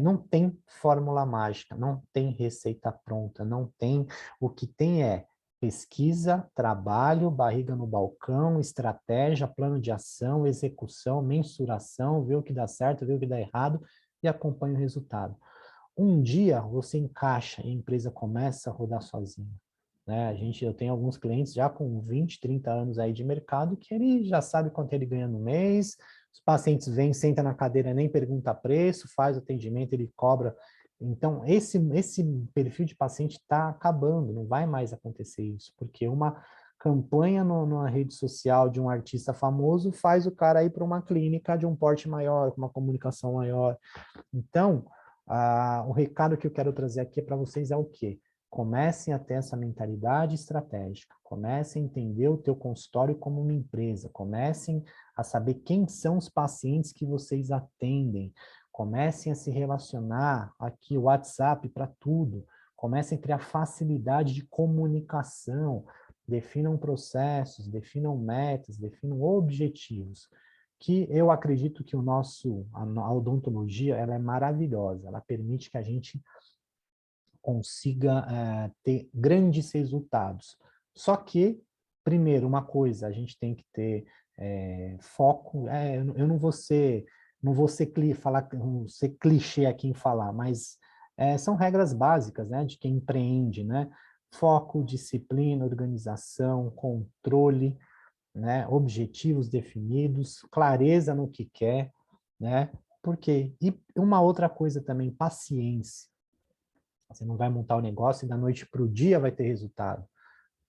[SPEAKER 1] não tem fórmula mágica, não tem receita pronta, não tem, o que tem é pesquisa, trabalho, barriga no balcão, estratégia, plano de ação, execução, mensuração, ver o que dá certo, ver o que dá errado e acompanha o resultado. Um dia você encaixa e a empresa começa a rodar sozinha. Né? Eu tenho alguns clientes já com 20, 30 anos aí de mercado que ele já sabe quanto ele ganha no mês, os pacientes vêm, senta na cadeira, nem pergunta preço, faz o atendimento, ele cobra. Então, esse perfil de paciente está acabando, não vai mais acontecer isso, porque uma campanha numa rede social de um artista famoso faz o cara ir para uma clínica de um porte maior, com uma comunicação maior. Então, o recado que eu quero trazer aqui para vocês é o quê? Comecem a ter essa mentalidade estratégica, comecem a entender o teu consultório como uma empresa, comecem a saber quem são os pacientes que vocês atendem, comecem a se relacionar aqui, o WhatsApp para tudo, comecem a criar facilidade de comunicação, definam processos, definam metas, definam objetivos, que eu acredito que a odontologia, ela é maravilhosa, ela permite que a gente consiga ter grandes resultados. Só que, primeiro, uma coisa, a gente tem que ter foco, eu não vou ser clichê aqui em falar, mas são regras básicas, né, de quem empreende, né? Foco, disciplina, organização, controle, né, objetivos definidos, clareza no que quer, né? Por quê? E uma outra coisa também, paciência. Você não vai montar o negócio e da noite para o dia vai ter resultado.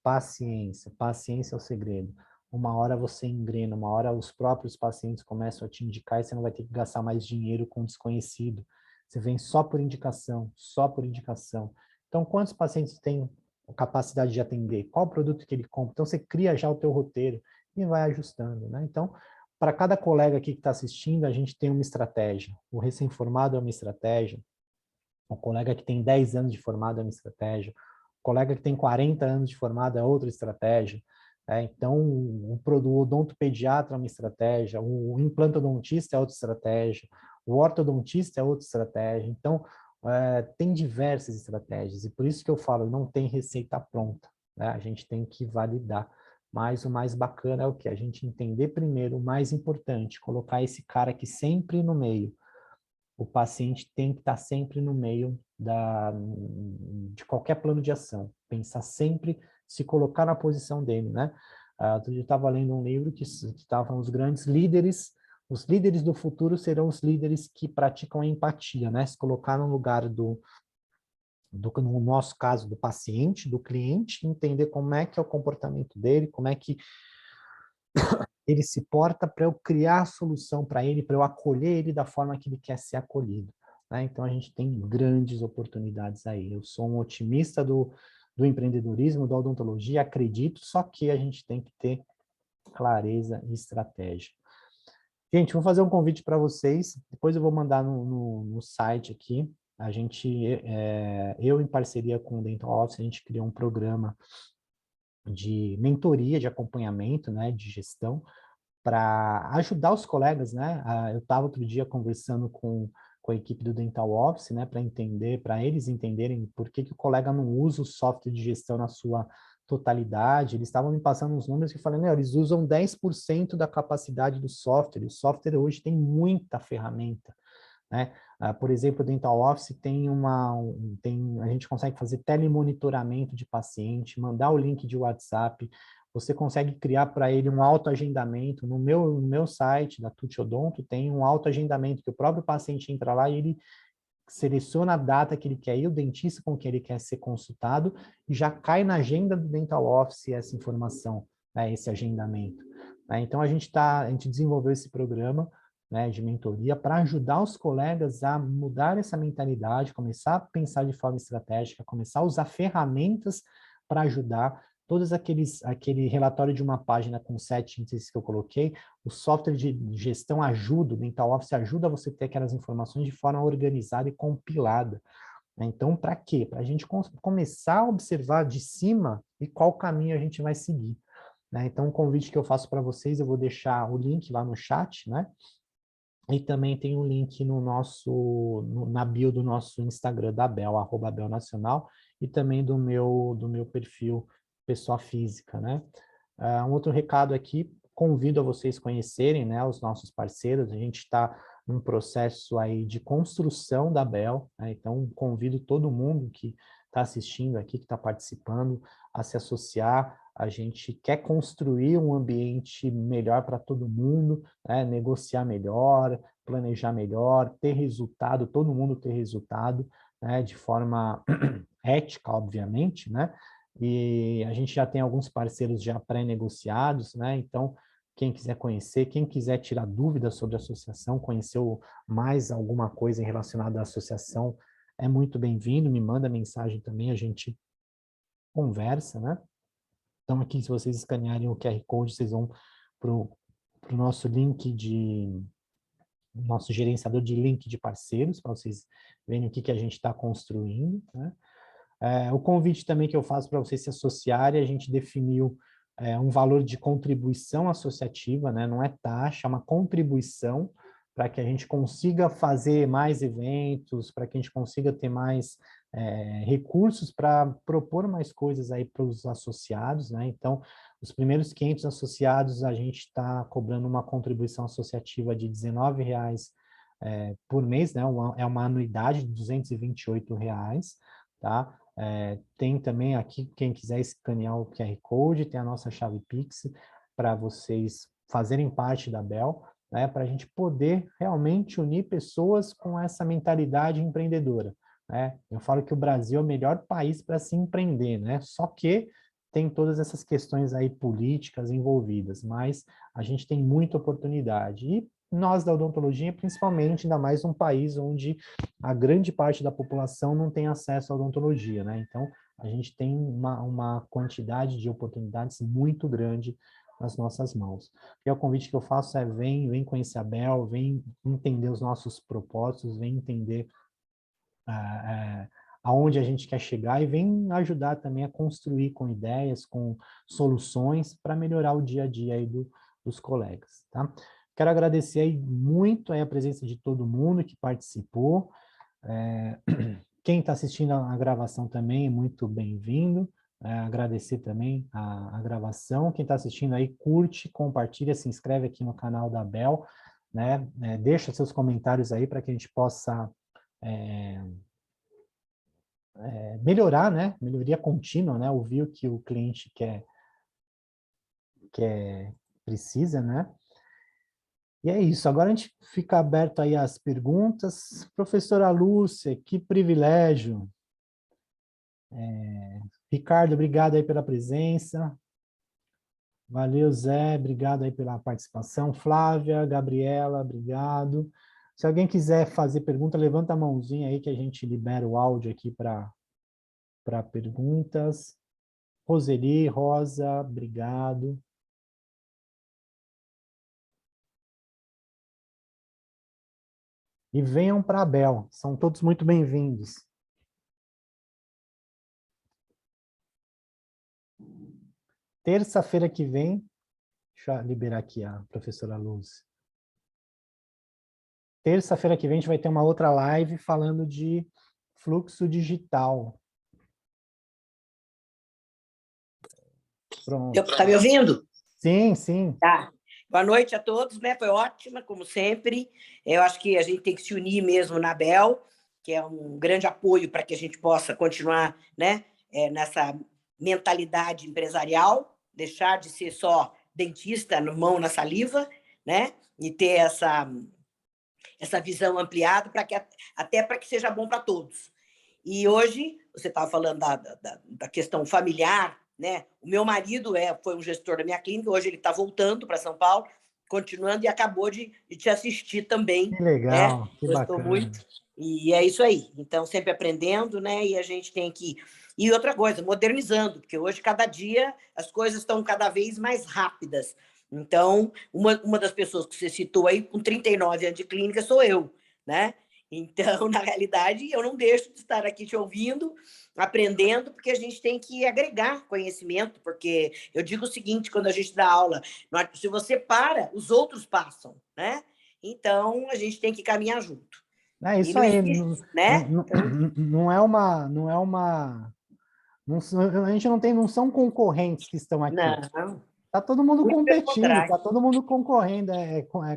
[SPEAKER 1] Paciência, paciência é o segredo. Uma hora você engrena, uma hora os próprios pacientes começam a te indicar e você não vai ter que gastar mais dinheiro com desconhecido. Você vem só por indicação, só por indicação. Então, quantos pacientes têm a capacidade de atender? Qual produto que ele compra? Então, você cria já o teu roteiro e vai ajustando, né? Então, para cada colega aqui que está assistindo, a gente tem uma estratégia. O recém-formado é uma estratégia, o colega que tem 10 anos de formado é uma estratégia, o colega que tem 40 anos de formado é outra estratégia. Então, o odontopediatra é uma estratégia, o implantodontista é outra estratégia, o ortodontista é outra estratégia. Então, tem diversas estratégias, e por isso que eu falo, não tem receita pronta, né? A gente tem que validar. Mas o mais bacana é o que? A gente entender primeiro o mais importante, colocar esse cara aqui sempre no meio. O paciente tem que estar sempre no meio de qualquer plano de ação, pensar sempre, se colocar na posição dele, né? Outro dia eu estava lendo um livro que estavam os líderes do futuro serão os líderes que praticam a empatia, né? Se colocar no lugar no nosso caso, do paciente, do cliente, entender como é que é o comportamento dele, como é que ele se porta para eu criar a solução para ele, para eu acolher ele da forma que ele quer ser acolhido. Né? Então, a gente tem grandes oportunidades aí. Eu sou um otimista do empreendedorismo, da odontologia, acredito, só que a gente tem que ter clareza e estratégia. Gente, vou fazer um convite para vocês, depois eu vou mandar no site aqui. Eu, em parceria com o Dental Office, a gente criou um programa de mentoria, de acompanhamento, né, de gestão, para ajudar os colegas, né? Eu estava outro dia conversando com a equipe do Dental Office, né, para eles entenderem por que o colega não usa o software de gestão na sua totalidade. Eles estavam me passando uns números que eu falei, eles usam 10% da capacidade do software, e o software hoje tem muita ferramenta, né? Por exemplo, o Dental Office a gente consegue fazer telemonitoramento de paciente, mandar o link de WhatsApp, você consegue criar para ele um autoagendamento. No meu site, da Tuti Odonto, tem um autoagendamento que o próprio paciente entra lá e ele seleciona a data que ele quer ir, o dentista com quem ele quer ser consultado, e já cai na agenda do Dental Office essa informação, né, esse agendamento. Então, a gente desenvolveu esse programa, né, de mentoria para ajudar os colegas a mudar essa mentalidade, começar a pensar de forma estratégica, começar a usar ferramentas para ajudar aquele relatório de uma página com 7 índices que eu coloquei, o software de gestão ajuda, o Dental Office ajuda você a ter aquelas informações de forma organizada e compilada. Então, para quê? Para a gente começar a observar de cima e qual caminho a gente vai seguir. né? Então, o convite que eu faço para vocês, eu vou deixar o link lá no chat, né? E também tem um link na bio do nosso Instagram da Bel, @belnacional, e também do meu perfil pessoa física, né? Um outro recado aqui, convido a vocês conhecerem, né, os nossos parceiros. A gente está num processo aí de construção da Bel, né? Então convido todo mundo que está assistindo aqui, que está participando, a se associar. A gente quer construir um ambiente melhor para todo mundo, né? Negociar melhor, planejar melhor, ter resultado, todo mundo ter resultado, né? De forma ética, obviamente, né? E a gente já tem alguns parceiros já pré-negociados, né? Então, quem quiser conhecer, quem quiser tirar dúvidas sobre a associação, conhecer mais alguma coisa relacionada à associação, é muito bem-vindo, me manda mensagem também, a gente conversa, né? Então, aqui, se vocês escanearem o QR Code, vocês vão para o nosso link nosso gerenciador de link de parceiros, para vocês verem o que a gente está construindo, né? O convite também que eu faço para vocês se associarem, a gente definiu um valor de contribuição associativa, né? Não é taxa, é uma contribuição para que a gente consiga fazer mais eventos, para que a gente consiga ter mais recursos para propor mais coisas aí para os associados, né? Então, os primeiros 500 associados, a gente está cobrando uma contribuição associativa de R$19 por mês, né? É uma anuidade de R$228, tá? Tem também aqui, quem quiser escanear o QR Code, tem a nossa chave Pix para vocês fazerem parte da Bel, né, para a gente poder realmente unir pessoas com essa mentalidade empreendedora, né? Eu falo que o Brasil é o melhor país para se empreender, né? Só que tem todas essas questões aí políticas envolvidas, mas a gente tem muita oportunidade. E nós da odontologia, principalmente, ainda mais num país onde a grande parte da população não tem acesso à odontologia, né? Então, a gente tem uma quantidade de oportunidades muito grande nas nossas mãos. E o convite que eu faço é vem conhecer a Bel, vem entender os nossos propósitos, vem entender aonde a gente quer chegar e vem ajudar também a construir com ideias, com soluções para melhorar o dia a dia aí dos colegas, tá? Quero agradecer aí muito aí a presença de todo mundo que participou. Quem está assistindo a gravação também é muito bem-vindo. Agradecer também a gravação. Quem está assistindo aí, curte, compartilha, se inscreve aqui no canal da Bel, né? Deixa seus comentários aí para que a gente possa melhorar, né? Melhoria contínua, né? Ouvir o que o cliente precisa, né? E é isso, agora a gente fica aberto aí às perguntas. Professora Lúcia, que privilégio. Ricardo, obrigado aí pela presença. Valeu, Zé, obrigado aí pela participação. Flávia, Gabriela, obrigado. Se alguém quiser fazer pergunta, levanta a mãozinha aí que a gente libera o áudio aqui para perguntas. Roseli, Rosa, obrigado. E venham para a Bel, são todos muito bem-vindos. Terça-feira que vem, deixa eu liberar aqui a professora Luz. Terça-feira que vem a gente vai ter uma outra live falando de fluxo digital. Pronto.
[SPEAKER 2] Está me ouvindo?
[SPEAKER 1] Sim, sim.
[SPEAKER 2] Tá. Boa noite a todos, né? Foi ótima, como sempre. Eu acho que a gente tem que se unir mesmo na Bel, que é um grande apoio para que a gente possa continuar, né, nessa mentalidade empresarial, deixar de ser só dentista, mão na saliva, né? E ter essa visão ampliada até para que seja bom para todos. E hoje, você estava falando da questão familiar, né? O meu marido foi um gestor da minha clínica, hoje ele está voltando para São Paulo, continuando, e acabou de te assistir também.
[SPEAKER 1] Que legal,
[SPEAKER 2] né?
[SPEAKER 1] que
[SPEAKER 2] Gostou
[SPEAKER 1] bacana.
[SPEAKER 2] muito. E é isso aí. Então, sempre aprendendo, né? E a gente tem que... E outra coisa, modernizando, porque hoje, cada dia, as coisas estão cada vez mais rápidas. Então, uma das pessoas que você citou aí, com 39 anos de clínica, sou eu, né? Então, na realidade, eu não deixo de estar aqui te ouvindo, aprendendo, porque a gente tem que agregar conhecimento, porque eu digo o seguinte, quando a gente dá aula, se você para, os outros passam, né? Então, a gente tem que caminhar junto.
[SPEAKER 1] É
[SPEAKER 2] E
[SPEAKER 1] isso
[SPEAKER 2] não
[SPEAKER 1] aí,
[SPEAKER 2] existe, né? Então,
[SPEAKER 1] não é uma, a gente não tem, não são concorrentes que estão aqui.
[SPEAKER 2] não,
[SPEAKER 1] Tá todo mundo
[SPEAKER 2] muito pelo
[SPEAKER 1] competindo, tá
[SPEAKER 2] contrário.
[SPEAKER 1] todo mundo concorrendo,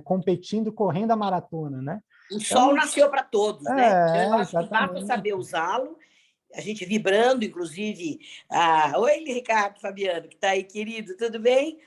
[SPEAKER 1] competindo, correndo a maratona, né?
[SPEAKER 2] O sol
[SPEAKER 1] Então,
[SPEAKER 2] nasceu para todos, né? Então, eu acho que basta
[SPEAKER 1] exatamente.
[SPEAKER 2] saber usá-lo, a gente vibrando, inclusive. Oi, Ricardo Fabiano, que está aí, querido, tudo bem?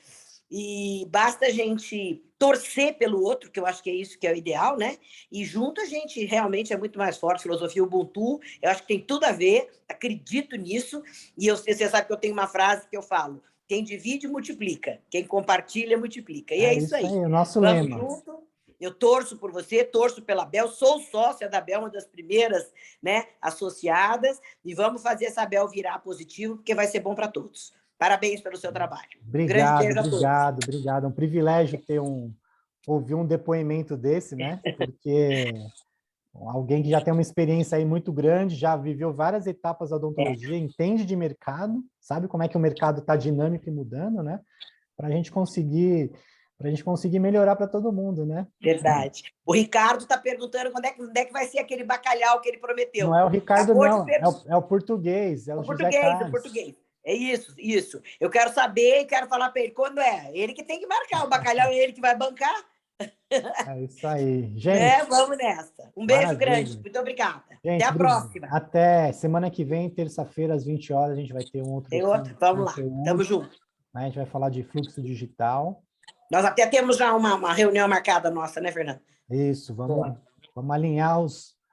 [SPEAKER 2] E basta a gente torcer pelo outro, que eu acho que é isso que é o ideal, né? E junto a gente realmente é muito mais forte. Filosofia Ubuntu, eu acho que tem tudo a ver, acredito nisso. E você sabe que eu tenho uma frase que eu falo: quem divide, multiplica. Quem compartilha, multiplica. E é
[SPEAKER 1] É
[SPEAKER 2] isso
[SPEAKER 1] isso aí,
[SPEAKER 2] aí.
[SPEAKER 1] o nosso
[SPEAKER 2] Vamos
[SPEAKER 1] lema.
[SPEAKER 2] junto. Eu torço por você, torço pela Bel, sou sócia da Bel, uma das primeiras, né, associadas, e vamos fazer essa Bel virar positivo, porque vai ser bom para todos. Parabéns pelo seu trabalho. Um grande
[SPEAKER 1] Obrigado,
[SPEAKER 2] beijo a todos.
[SPEAKER 1] obrigado, obrigado. É um privilégio ouvir um depoimento desse, né? Porque alguém que já tem uma experiência aí muito grande, já viveu várias etapas da odontologia, entende de mercado, sabe como é que o mercado está dinâmico e mudando, né? Para a gente conseguir melhorar para todo mundo, né?
[SPEAKER 2] Verdade. O Ricardo está perguntando quando é que vai ser aquele bacalhau que ele
[SPEAKER 1] Não
[SPEAKER 2] prometeu.
[SPEAKER 1] é o Ricardo,
[SPEAKER 2] Acabou de
[SPEAKER 1] não,
[SPEAKER 2] perguntar.
[SPEAKER 1] é o português, é o
[SPEAKER 2] O
[SPEAKER 1] José
[SPEAKER 2] português, o
[SPEAKER 1] Carlos.
[SPEAKER 2] português. É isso, isso. Eu quero saber e quero falar para ele quando é. Ele que tem que marcar. O bacalhau é ele que vai bancar.
[SPEAKER 1] É isso aí.
[SPEAKER 2] Né?
[SPEAKER 1] Gente,
[SPEAKER 2] Vamos nessa. Um beijo grande.
[SPEAKER 1] maravilha.
[SPEAKER 2] Muito obrigada. Até
[SPEAKER 1] Gente,
[SPEAKER 2] a próxima.
[SPEAKER 1] até semana que vem, terça-feira, às 20 horas, a gente vai ter um outro
[SPEAKER 2] Tem outra? Vamos lá. Tamo
[SPEAKER 1] conteúdo,
[SPEAKER 2] junto.
[SPEAKER 1] né? A gente vai falar de fluxo digital.
[SPEAKER 2] Nós até temos já uma reunião marcada nossa, né, Fernando?
[SPEAKER 1] Isso,
[SPEAKER 2] Boa.
[SPEAKER 1] vamos alinhar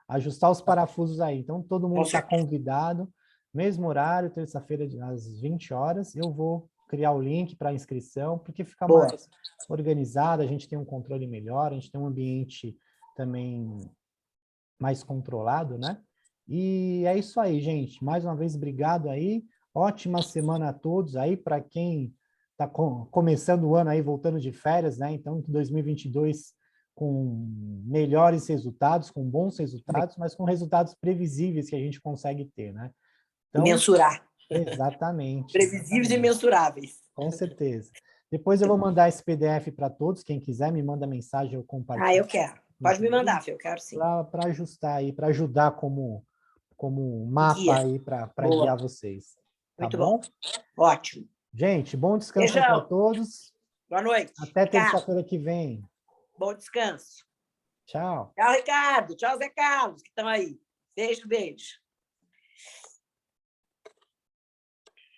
[SPEAKER 1] ajustar os parafusos aí. Então, todo
[SPEAKER 2] Com
[SPEAKER 1] mundo está
[SPEAKER 2] certeza.
[SPEAKER 1] convidado, mesmo horário, terça-feira, às 20 horas. Eu vou criar o link para inscrição, porque fica
[SPEAKER 2] Boa.
[SPEAKER 1] mais organizado, a gente tem um controle melhor, a gente tem um ambiente também mais controlado, né? E é isso aí, gente. Mais uma vez, obrigado aí. Ótima semana a todos aí, para quem está começando o ano aí, voltando de férias, né? Então, 2022 com melhores resultados, com bons resultados, mas com resultados previsíveis que a gente consegue ter, né?
[SPEAKER 2] E
[SPEAKER 1] Então,
[SPEAKER 2] mensurar.
[SPEAKER 1] exatamente,
[SPEAKER 2] Previsíveis e
[SPEAKER 1] exatamente,
[SPEAKER 2] mensuráveis.
[SPEAKER 1] com certeza. Depois eu vou mandar esse PDF para todos, quem quiser me manda mensagem, eu
[SPEAKER 2] Eu
[SPEAKER 1] compartilho
[SPEAKER 2] quero.
[SPEAKER 1] no
[SPEAKER 2] Pode me
[SPEAKER 1] Teams
[SPEAKER 2] mandar, Fê, eu quero sim.
[SPEAKER 1] para ajustar aí, para ajudar como mapa
[SPEAKER 2] Guia.
[SPEAKER 1] aí para
[SPEAKER 2] Boa.
[SPEAKER 1] guiar vocês. Tá
[SPEAKER 2] Muito bom.
[SPEAKER 1] bom?
[SPEAKER 2] Ótimo.
[SPEAKER 1] Gente, bom descanso aí para
[SPEAKER 2] Beijão.
[SPEAKER 1] todos.
[SPEAKER 2] Boa noite.
[SPEAKER 1] Até
[SPEAKER 2] Ricardo,
[SPEAKER 1] terça-feira que vem.
[SPEAKER 2] bom descanso.
[SPEAKER 1] Tchau.
[SPEAKER 2] Tchau, Ricardo. Tchau, Zé Carlos, que estão aí. Beijo, beijo.